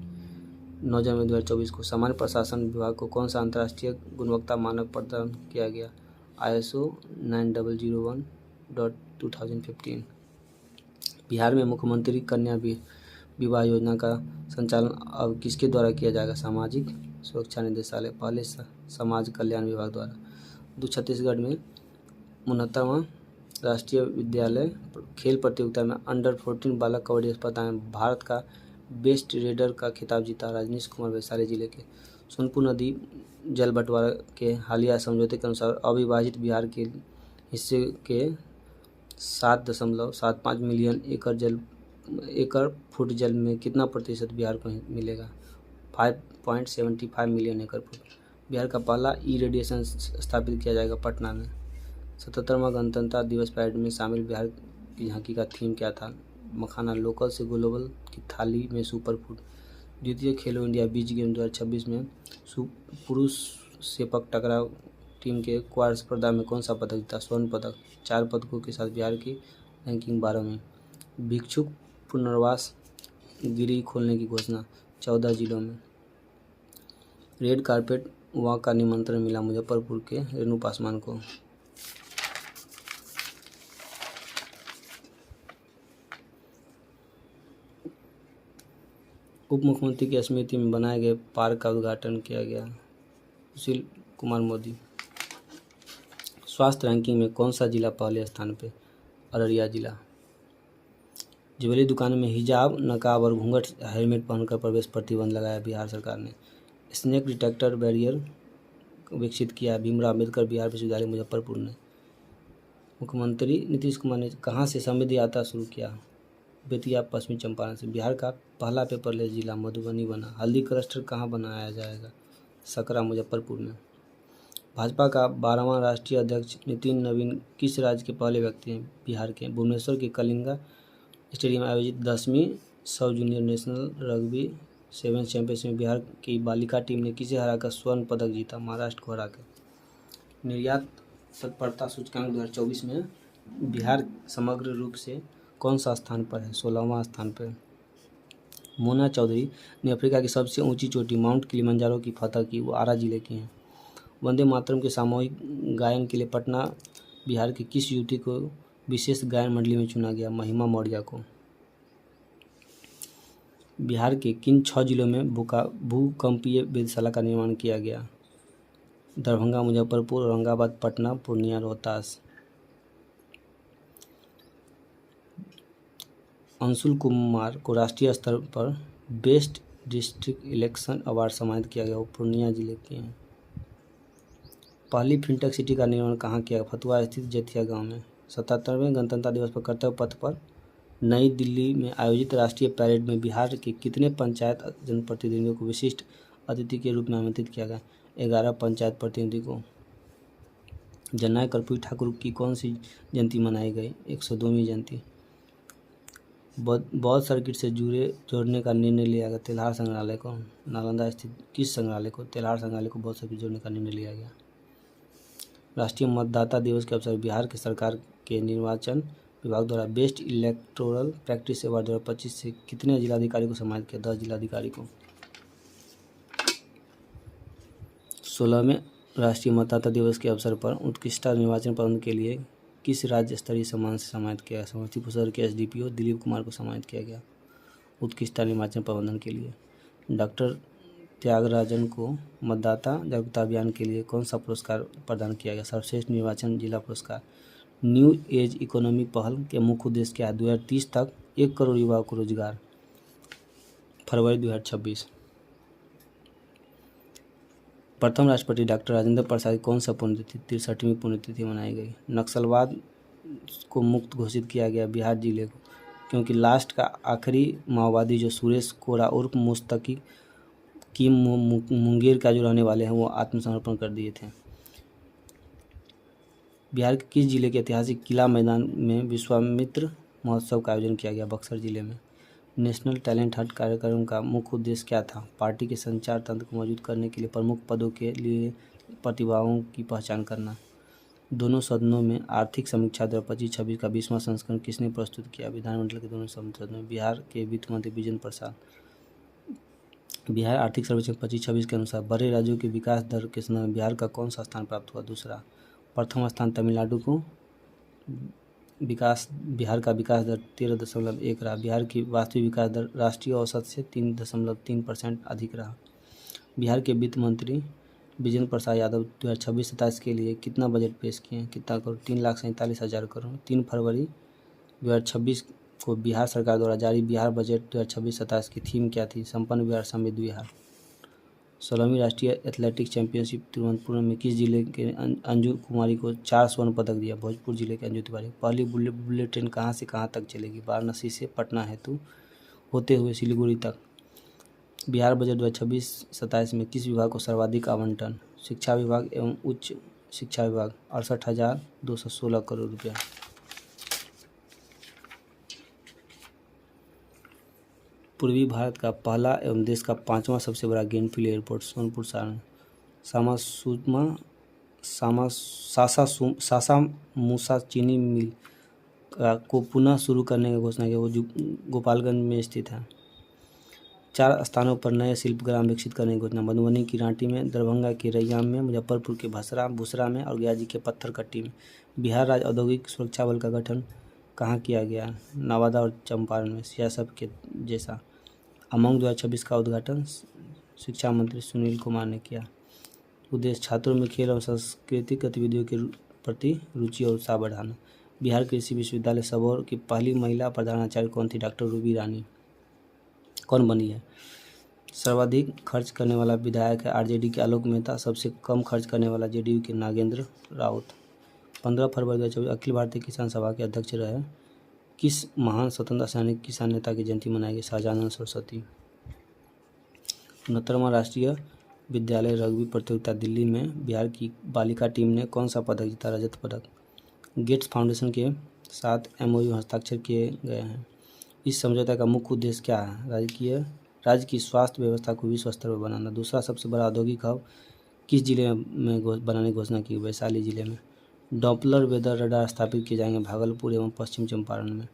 9 जनवरी 2024 को। सामान्य प्रशासन विभाग को कौन सा अंतर्राष्ट्रीय गुणवत्ता मानक प्रदान किया गया? ISO 9001.2015। बिहार में मुख्यमंत्री कन्या विवाह योजना का संचालन अब किसके द्वारा किया जाएगा? सामाजिक सुरक्षा निदेशालय पहले समाज कल्याण विभाग द्वारा। छत्तीसगढ़ में 69वां राष्ट्रीय विद्यालय खेल प्रतियोगिता में अंडर-14 बालक कबड्डी स्पर्धा में भारत का बेस्ट रेडर का खिताब जीता रजनीश कुमार वैशाली जिले के। सोनपुर नदी जल बंटवारा के हालिया समझौते के अनुसार अविभाजित बिहार के हिस्से के 7.75 मिलियन एकड़ फुट जल में कितना प्रतिशत बिहार को मिलेगा? 5.75 मिलियन एकड़ फुट। बिहार का पहला रेडिएशन स्थापित किया जाएगा पटना में। 77वां गणतंत्र दिवस परेड में शामिल बिहार की झांकी का थीम क्या था? मखाना लोकल से ग्लोबल की थाली में सुपर फूड। द्वितीय खेलो इंडिया बीच गेम 2026 में पुरुष सेपक टकराव टीम के क्वाड स्पर्धा में कौन सा पदक जीता? स्वर्ण पदक। 4 पदकों के साथ बिहार की रैंकिंग 12वीं। भिक्षुक पुनर्वास गृह खोलने की घोषणा 14 जिलों में। रेड कारपेट वॉक का निमंत्रण मिला मुजफ्फरपुर के रेणु पासवान को। उप मुख्यमंत्री की स्मृति में बनाए गए पार्क का उद्घाटन किया गया। सुशील कुमार मोदी। स्वास्थ्य रैंकिंग में कौन सा जिला पहले स्थान पे? अररिया जिला। ज्वेलरी दुकान में हिजाब नकाब और घूंघट हेलमेट पहनकर प्रवेश प्रतिबंध लगाया बिहार सरकार ने। स्नेक डिटेक्टर बैरियर विकसित किया भीमराव अम्बेडकर बिहार विश्वविद्यालय मुजफ्फरपुर ने। मुख्यमंत्री नीतीश कुमार ने कहाँ से समृद्धि यात्रा शुरू किया? बेतिया पश्चिमी चंपारण से। बिहार का पहला पेपरलेस जिला मधुबनी बना। हल्दी क्लस्टर कहाँ बनाया जाएगा? सकरा मुजफ्फरपुर में। भाजपा का 12वां राष्ट्रीय अध्यक्ष नितिन नवीन किस राज्य के पहले व्यक्ति हैं? बिहार के। भुवनेश्वर के कलिंगा स्टेडियम में आयोजित 10वीं सब junior national rugby sevens championship में बिहार की बालिका टीम ने किसे हराकर स्वर्ण पदक जीता? महाराष्ट्र को हराकर। निर्यात तत्परता सूचकांक 2024 में बिहार समग्र रूप से कौन सा स्थान पर है? 16वां स्थान पर। मोना चौधरी ने अफ्रीका की सबसे ऊंची चोटी माउंट किलिमंजारो की फतह की, वो आरा जिले की हैं। वंदे मातरम के सामूहिक गायन के लिए पटना बिहार की किस युवती को विशेष गायन मंडली में चुना गया? महिमा मौर्य को। बिहार के किन 6 जिलों में भूकंपीय वेधशाला का निर्माण किया गया? दरभंगा, मुजफ्फरपुर, औरंगाबाद, पटना, पूर्णिया, रोहतास। अंशुल कुमार को राष्ट्रीय स्तर पर बेस्ट डिस्ट्रिक्ट इलेक्शन अवार्ड सम्मानित किया गया, वो पूर्णिया जिले के हैं। पहली फिनटेक सिटी का निर्माण कहाँ किया गया? फतुहा स्थित जैतिया गांव में। 77वें गणतंत्रता दिवस पर कर्तव्य पथ पर नई दिल्ली में आयोजित राष्ट्रीय पैरेड में बिहार के कितने पंचायत जनप्रतिनिधियों को विशिष्ट अतिथि के रूप में आमंत्रित किया गया? 11 पंचायत प्रतिनिधि को। जननायक कर्पूरी ठाकुर की कौन सी जयंती मनाई गई? 102वीं जयंती। बौद्ध सर्किट से जोड़ने का निर्णय लिया गया तेल्हार संग्रहालय को। नालंदा स्थित किस संग्रहालय को? तेल्हार संग्रहालय को बौद्ध सर्किट जोड़ने का निर्णय लिया गया। राष्ट्रीय मतदाता दिवस के अवसर बिहार के सरकार के निर्वाचन विभाग द्वारा बेस्ट इलेक्टोरल प्रैक्टिस अवार्ड 2025 से कितने जिलाधिकारी को सम्मानित किया? 10 जिलाधिकारी को। 16वें राष्ट्रीय मतदाता दिवस के अवसर पर उत्कृष्ट निर्वाचन प्रबंधन के लिए किस राज्य स्तरीय सम्मान से सम्मानित किया गया? समस्तीपुर शहर के एसडीपीओ दिलीप कुमार को सम्मानित किया गया उत्कृष्ट निर्वाचन प्रबंधन के लिए। डॉक्टर त्यागराजन को मतदाता जागरूकता अभियान के लिए कौन सा पुरस्कार प्रदान किया गया? सर्वश्रेष्ठ निर्वाचन जिला पुरस्कार। न्यू एज इकोनॉमी पहल के मुख्य उद्देश्य क्या है? 2030 तक 1 करोड़ युवाओं को रोजगार। फरवरी 2026। प्रथम राष्ट्रपति डॉक्टर राजेंद्र प्रसाद की कौन सा पुण्यतिथि? 63वीं पुण्यतिथि मनाई गई। नक्सलवाद को मुक्त घोषित किया गया बिहार जिले को क्योंकि लास्ट का आखिरी माओवादी जो सुरेश कोरा उर्फ मुस्तकी की मुंगेर का जो रहने वाले हैं वो आत्मसमर्पण कर दिए थे। बिहार के किस जिले के ऐतिहासिक किला मैदान में विश्वामित्र महोत्सव का आयोजन किया गया? बक्सर जिले में। नेशनल टैलेंट हंट कार्यक्रम का मुख्य उद्देश्य क्या था? पार्टी के संचार तंत्र को मजबूत करने के लिए प्रमुख पदों के लिए प्रतिभाओं की पहचान करना। दोनों सदनों में आर्थिक समीक्षा 2025-26 का 20वां संस्करण किसने प्रस्तुत किया? विधानमंडल के दोनों सदनों में। बिहार के वित्त मंत्री विजेंद्र प्रसाद। बिहार आर्थिक सर्वेक्षण 25-26 के अनुसार बड़े राज्यों की विकास दर के संदर्भ में बिहार का कौन सा स्थान प्राप्त हुआ? दूसरा। प्रथम स्थान तमिलनाडु को। बिहार का विकास दर 13.1 रहा। बिहार की वास्तविक विकास दर राष्ट्रीय औसत से 3.3% अधिक रहा। बिहार के वित्त मंत्री विजेंद्र प्रसाद यादव 2026-27 के लिए कितना बजट पेश किए हैं? कितना करोड़? 3,47,000 करोड़। 3 फरवरी 2026 को बिहार सरकार द्वारा जारी बिहार बजट 2026-27 की थीम क्या थी? संपन्न बिहार, समृद्ध बिहार। 16वीं राष्ट्रीय एथलेटिक्स चैंपियनशिप तिरुवनंतपुरम में किस जिले के अंजू कुमारी को 4 स्वर्ण पदक दिया? भोजपुर जिले के अंजू तिवारी। पहली बुलेट ट्रेन कहाँ से कहाँ तक चलेगी? वाराणसी से पटना हेतु होते हुए सिलीगुड़ी तक। बिहार बजट 2026-27 में किस विभाग को सर्वाधिक आवंटन? शिक्षा विभाग एवं उच्च शिक्षा विभाग। 68,216 करोड़ रुपया। पूर्वी भारत का पहला एवं देश का 5वां सबसे बड़ा ग्रीनफील्ड एयरपोर्ट सोनपुर सारण। सासा मूसा चीनी मिल को पुनः शुरू करने की घोषणा की, वो गोपालगंज में स्थित है। 4 स्थानों पर नए शिल्पग्राम विकसित करने की घोषणा। मधुबनी की रांटी में, दरभंगा के रैयाम में, मुजफ्फरपुर के बुसरा में और गया जी के पत्थरकट्टी में। बिहार राज्य औद्योगिक सुरक्षा बल का गठन कहाँ किया गया? नवादा और चंपारण में, सीएसएफ के जैसा। उमंग 2026 का उद्घाटन शिक्षा मंत्री सुनील कुमार ने किया। उद्देश्य छात्रों में खेल और सांस्कृतिक गतिविधियों के प्रति रुचि और उत्साह बढ़ाना। बिहार कृषि विश्वविद्यालय सबौर की पहली महिला प्रधानाचार्य कौन थी? डॉक्टर रूबी रानी। कौन बनी है? सर्वाधिक खर्च करने वाला विधायक है आरजेडी के आलोक मेहता। सबसे कम खर्च करने वाला जेडीयू के नागेंद्र राउत। 15 फरवरी 2024 अखिल भारतीय किसान सभा के अध्यक्ष रहे किस महान स्वतंत्रता सैनिक किसान नेता की जयंती मनाई गई? शाहजानंद सरस्वती। 69वां राष्ट्रीय विद्यालय रग्बी प्रतियोगिता दिल्ली में बिहार की बालिका टीम ने कौन सा पदक जीता? रजत पदक। गेट्स फाउंडेशन के साथ MOU हस्ताक्षर किए गए हैं। इस समझौते का मुख्य उद्देश्य क्या है? राज्य की स्वास्थ्य व्यवस्था को विश्व स्तर पर बनाना। दूसरा सबसे बड़ा औद्योगिक हब किस जिले में बनाने की घोषणा की? वैशाली जिले में। डॉपलर वेदर रडार स्थापित किए जाएंगे भागलपुर एवं पश्चिम चंपारण में।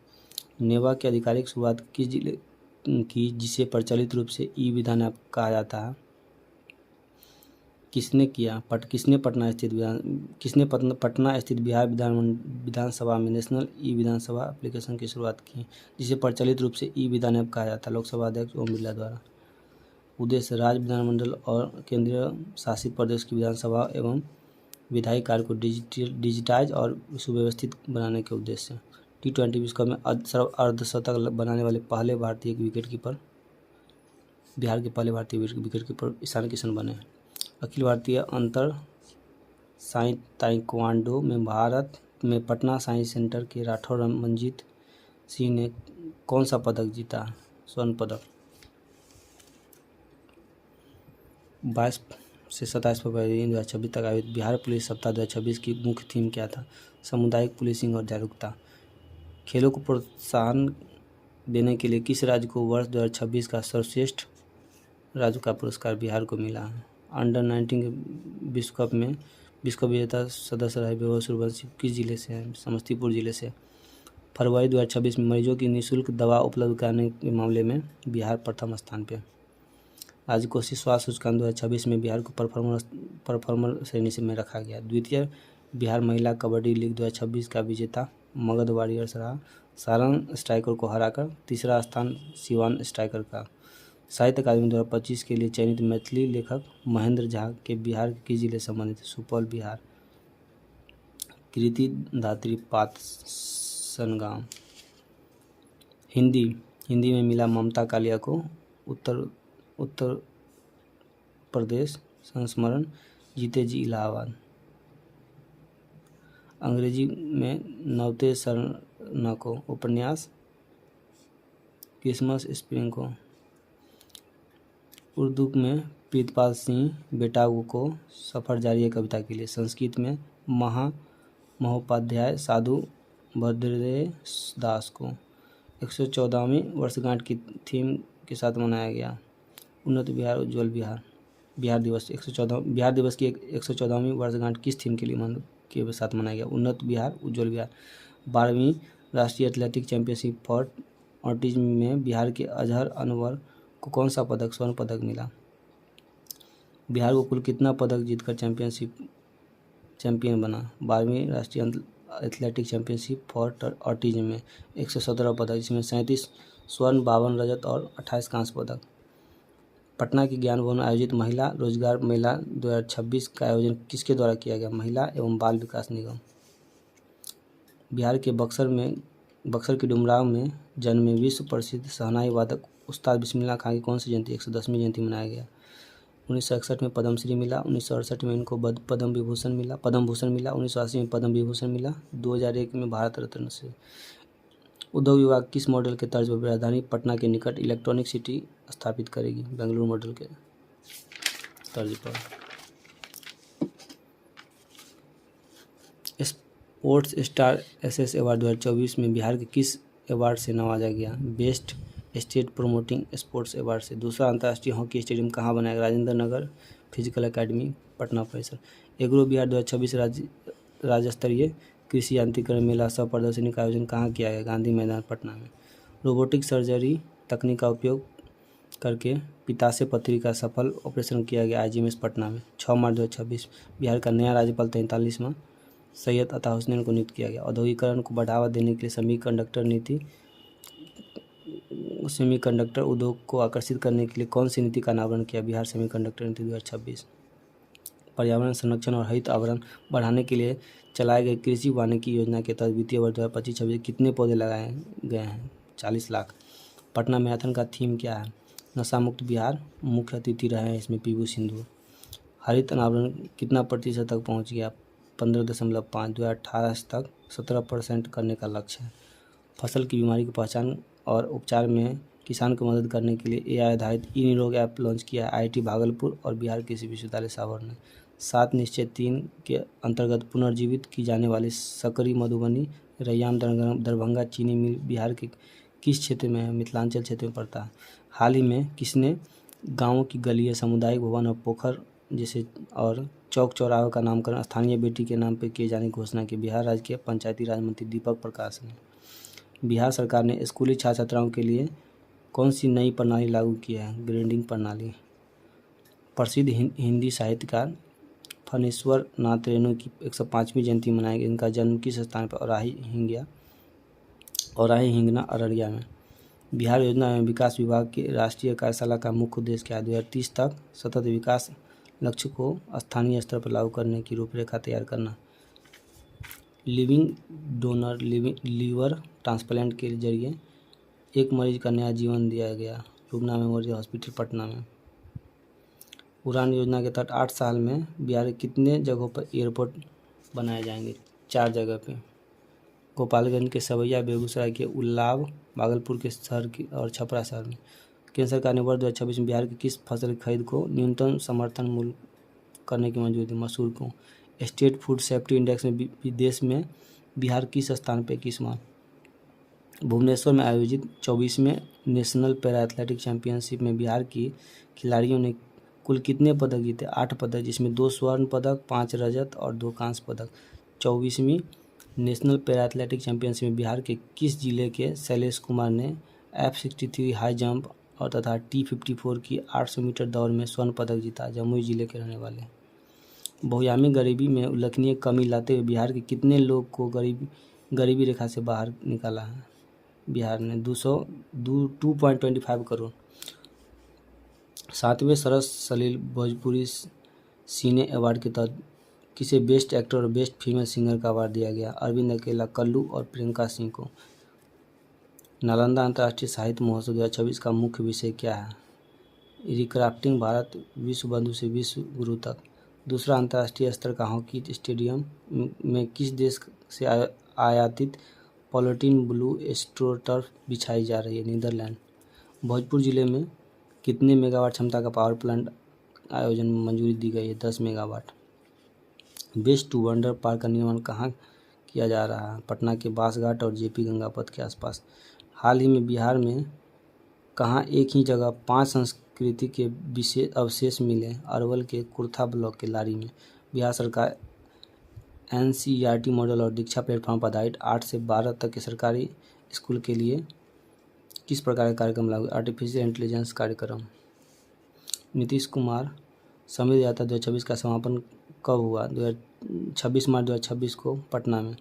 नेवा की आधिकारिक शुरुआत किस जिले की, जिसे प्रचलित रूप से ई विधान ऐप कहा जाता है? किसने किया? किसने पटना स्थित बिहार विधानसभा में नेशनल ई विधानसभा एप्लीकेशन की शुरुआत की, जिसे प्रचलित रूप से ई विधान ऐप कहा जाता है? लोकसभा अध्यक्ष ओम बिरला द्वारा। उद्देश्य राज्य विधानमंडल और केंद्रीय शासित प्रदेश की विधानसभा एवं विधायी कार्य को डिजिटाइज और सुव्यवस्थित बनाने के उद्देश्य से। T20 विश्व कप में अर्धशतक बनाने वाले पहले भारतीय विकेटकीपर, बिहार के पहले भारतीय विकेटकीपर ईशान किशन बने हैं। अखिल भारतीय अंतर साई ताइक्वांडो में भारत में पटना साइंस सेंटर के राठौर मंजीत सिंह ने कौन सा पदक जीता? स्वर्ण पदक। 22 से 27 फरवरी 2026 तक आयोजित बिहार पुलिस सप्ताह 2026 की मुख्य थीम क्या था? सामुदायिक पुलिसिंग और जागरूकता। खेलों को प्रोत्साहन देने के लिए किस राज्य को वर्ष 2026 का सर्वश्रेष्ठ राज्य का पुरस्कार बिहार को मिला है? अंडर 19 विश्व कप में विश्व विजेता सदस्य रहे वैभव सूर्यवंशी किस जिले से हैं? समस्तीपुर जिले से। फरवरी 2026 में मरीजों की निःशुल्क दवा उपलब्ध कराने के मामले में बिहार प्रथम स्थान पर। राज्य कोषीय स्वास्थ्य सूचकांक 2026 में बिहार को परफॉर्मर श्रेणी में रखा गया। द्वितीय बिहार महिला कबड्डी लीग 2026 का विजेता मगध वारियर्स रहा, सारण स्ट्राइकर को हराकर। तीसरा स्थान सिवान स्ट्राइकर का। साहित्य अकादमी 2025 के लिए चयनित मैथिली लेखक महेंद्र झा के बिहार के किस जिले से संबंधित? सुपौल बिहार। कृति धात्री पातसनगांव। हिंदी में मिला ममता कालिया को उत्तर प्रदेश संस्मरण, जीते जी इलाहाबाद। अंग्रेजी में नवते सरना को उपन्यास, क्रिसमस स्प्रिंग को। उर्दू में प्रीतपाल सिंह बेटाऊ को सफ़र जारी है कविता के लिए। संस्कृत में महोपाध्याय साधु भद्रदेव दास को 114वीं वर्षगांठ की थीम के साथ मनाया गया। उन्नत बिहार उज्ज्वल बिहार। बिहार दिवस की 114वीं वर्षगांठ किस थीम के साथ मनाया गया? उन्नत बिहार उज्ज्वल बिहार। 12वीं राष्ट्रीय एथलेटिक चैंपियनशिप फॉर ऑटिज्म में बिहार के अजहर अनवर को कौन सा पदक, स्वर्ण पदक मिला? बिहार को कुल कितना पदक जीतकर चैंपियन बना? 12वीं राष्ट्रीय एथलेटिक चैंपियनशिप फॉर ऑटिज्म में 117 पदक, जिसमें 37 स्वर्ण, 52 रजत और 28 कांस्य पदक। पटना के ज्ञान भवन आयोजित महिला रोजगार मेला 2026 का आयोजन किसके द्वारा किया गया? महिला एवं बाल विकास निगम। बिहार के बक्सर के डुमरांव में जन्मे विश्व प्रसिद्ध शहनाई वादक उस्ताद बिस्मिल्लाह खां की कौन सी जयंती 110वीं जयंती मनाया गया? 1961 में पद्मश्री मिला, 1968 में इनको पद्म भूषण मिला, 1980 में पद्म विभूषण मिला, 2001 में भारत रत्न से। उद्योग विभाग किस मॉडल के तर्ज पर राजधानी पटना के निकट इलेक्ट्रॉनिक सिटी स्थापित करेगी? बेंगलुरु मॉडल के तर्ज पर। स्पोर्ट्स स्टार SS अवार्ड 2024 में बिहार के किस अवार्ड से नवाजा गया? Best state promoting sports award से। दूसरा अंतर्राष्ट्रीय हॉकी स्टेडियम कहाँ बनाएगा? राजेंद्र नगर फिजिकल एकेडमी पटना परिसर। एग्रो बिहार 2026 राज्य स्तरीय कृषि यांत्रिकरण मेला सह प्रदर्शनी का आयोजन कहाँ किया गया? गांधी मैदान पटना में। रोबोटिक सर्जरी तकनीक का उपयोग करके पित्ताशय पथरी का सफल ऑपरेशन किया गया IGMS पटना में। 6 मार्च 2026 बिहार का नया राज्यपाल 43वां सैयद अता हुसैन को नियुक्त किया गया। औद्योगिकरण को बढ़ावा देने के लिए सेमीकंडक्टर उद्योग को आकर्षित करने के लिए कौन सी नीति का अनावरण किया? बिहार सेमीकंडक्टर नीति 2026। पर्यावरण संरक्षण और हरित आवरण बढ़ाने के लिए चलाए गए कृषि वानिकी योजना के तहत वित्तीय वर्ष 2025-26 कितने पौधे लगाए गए हैं? 40 लाख। पटना मैराथन का थीम क्या है? नशा मुक्त बिहार। मुख्य अतिथि रहे हैं इसमें PV सिंधु। हरित अनावरण कितना प्रतिशत तक पहुंच गया? 15.5। 2018 तक 17% करने का लक्ष्य है। फसल की बीमारी की पहचान और उपचार में किसान को मदद करने के लिए AI आधारित ई निरोग ऐप लॉन्च किया है IIT भागलपुर और बिहार कृषि विश्वविद्यालय सावर ने। 7 निश्चय 3 के अंतर्गत पुनर्जीवित की जाने वाली सकरी मधुबनी रैयाम दरभंगा चीनी मिल बिहार के किस क्षेत्र में है? मिथिलांचल क्षेत्र में पड़ता है। हाल ही में किसने गाँवों की गलियाँ, सामुदायिक भवन और पोखर जैसे और चौक चौराहों का नामकरण स्थानीय बेटी के नाम पर किए जाने की घोषणा की? बिहार राज्य के पंचायती राज मंत्री दीपक प्रकाश ने। बिहार सरकार ने स्कूली छात्र छात्राओं के लिए कौन सी नई प्रणाली लागू की है? ग्रेडिंग प्रणाली। प्रसिद्ध हिंदी साहित्यकार फणीश्वर नाथ रेणु की 105वीं जयंती मनाई गई। इनका जन्म किस स्थान पर? औराही हिंगना अररिया में। बिहार योजना एवं विकास विभाग की राष्ट्रीय कार्यशाला का मुख्य उद्देश्य क्या है? 2030 तक सतत विकास लक्ष्य को स्थानीय स्तर पर लागू करने की रूपरेखा तैयार करना। लिविंग डोनर लीवर ट्रांसप्लांट के जरिए एक मरीज का नया जीवन दिया गया। रुगना मेमोरियल हॉस्पिटल पटना में। उड़ान योजना के तहत 8 साल में बिहार के कितने जगहों पर एयरपोर्ट बनाए जाएंगे? 4 जगह पे। गोपालगंज के सवैया, बेगूसराय के उल्लाव, भागलपुर के शहर की और छपरा शहर में। केंद्र सरकार ने वर्ष 2026 में बिहार की किस फसल की खरीद को न्यूनतम समर्थन मूल्य करने की मंजूरी दी? मसूर को। स्टेट फूड सेफ्टी इंडेक्स में देश में बिहार किस स्थान पर 21वां? भुवनेश्वर में आयोजित 24वें नेशनल पैरा एथलेटिक चैंपियनशिप में बिहार की खिलाड़ियों ने कुल कितने पदक जीते? 8 पदक, जिसमें 2 स्वर्ण पदक, 5 रजत और 2 कांस्य पदक। 24वीं नेशनल पैरा एथलेटिक चैंपियनशिप में बिहार के किस जिले के शैलेश कुमार ने F63 हाई जंप और तथा T54 की 800 मीटर दौड़ में स्वर्ण पदक जीता? जमुई जिले के रहने वाले। बहुआयामी गरीबी में उल्लेखनीय कमी लाते हुए बिहार के कितने लोग को गरीबी रेखा से बाहर निकाला है? बिहार ने 2.25 करोड़। 7वें सरस सलील भोजपुरी सिने अवार्ड के तहत किसे बेस्ट एक्टर और बेस्ट फीमेल सिंगर का अवार्ड दिया गया? अरविंद अकेला, कल्लू और प्रियंका सिंह को। नालंदा अंतर्राष्ट्रीय साहित्य महोत्सव 2026 का मुख्य विषय क्या है? रिक्राफ्टिंग भारत विश्व बंधु से विश्व गुरु तक। दूसरा अंतर्राष्ट्रीय स्तर का हॉकी स्टेडियम में किस देश से आयातित पॉलिटीन ब्लू एस्ट्रोटर्फ बिछाई जा रही है? नीदरलैंड। भोजपुर जिले में कितने मेगावाट क्षमता का पावर प्लांट आयोजन में मंजूरी दी गई है? 10 megawatt. Best to wonder park का निर्माण कहाँ किया जा रहा है? पटना के बासघाट और JP गंगा पथ के आसपास। हाल ही में बिहार में कहाँ एक ही जगह 5 संस्कृति के विशेष अवशेष मिले? अरवल के कुर्था ब्लॉक के लारी में। बिहार सरकार NCERT मॉडल और दीक्षा प्लेटफॉर्म पर आधारित 8 से 12 तक के सरकारी स्कूल के लिए किस प्रकार का कार्यक्रम लागू? आर्टिफिशियल इंटेलिजेंस कार्यक्रम। नीतीश कुमार समृद्ध यात्रा 2026 का समापन कब हुआ? 26 मार्च 2026 को पटना में।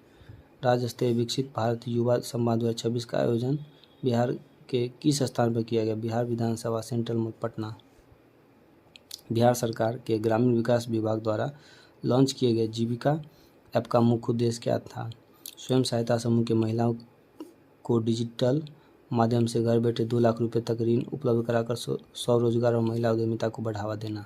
राज्य स्तरीय विकसित भारत युवा संवाद 2026 का आयोजन बिहार के किस स्थान पर किया गया? बिहार विधानसभा सेंट्रल मॉल पटना। बिहार सरकार के ग्रामीण विकास विभाग द्वारा लॉन्च किए गए जीविका ऐप का मुख्य उद्देश्य क्या था? स्वयं सहायता समूह के महिलाओं को डिजिटल माध्यम से घर बैठे 2 लाख रुपए तक ऋण उपलब्ध कराकर स्वरोजगार और महिला उद्यमिता को बढ़ावा देना।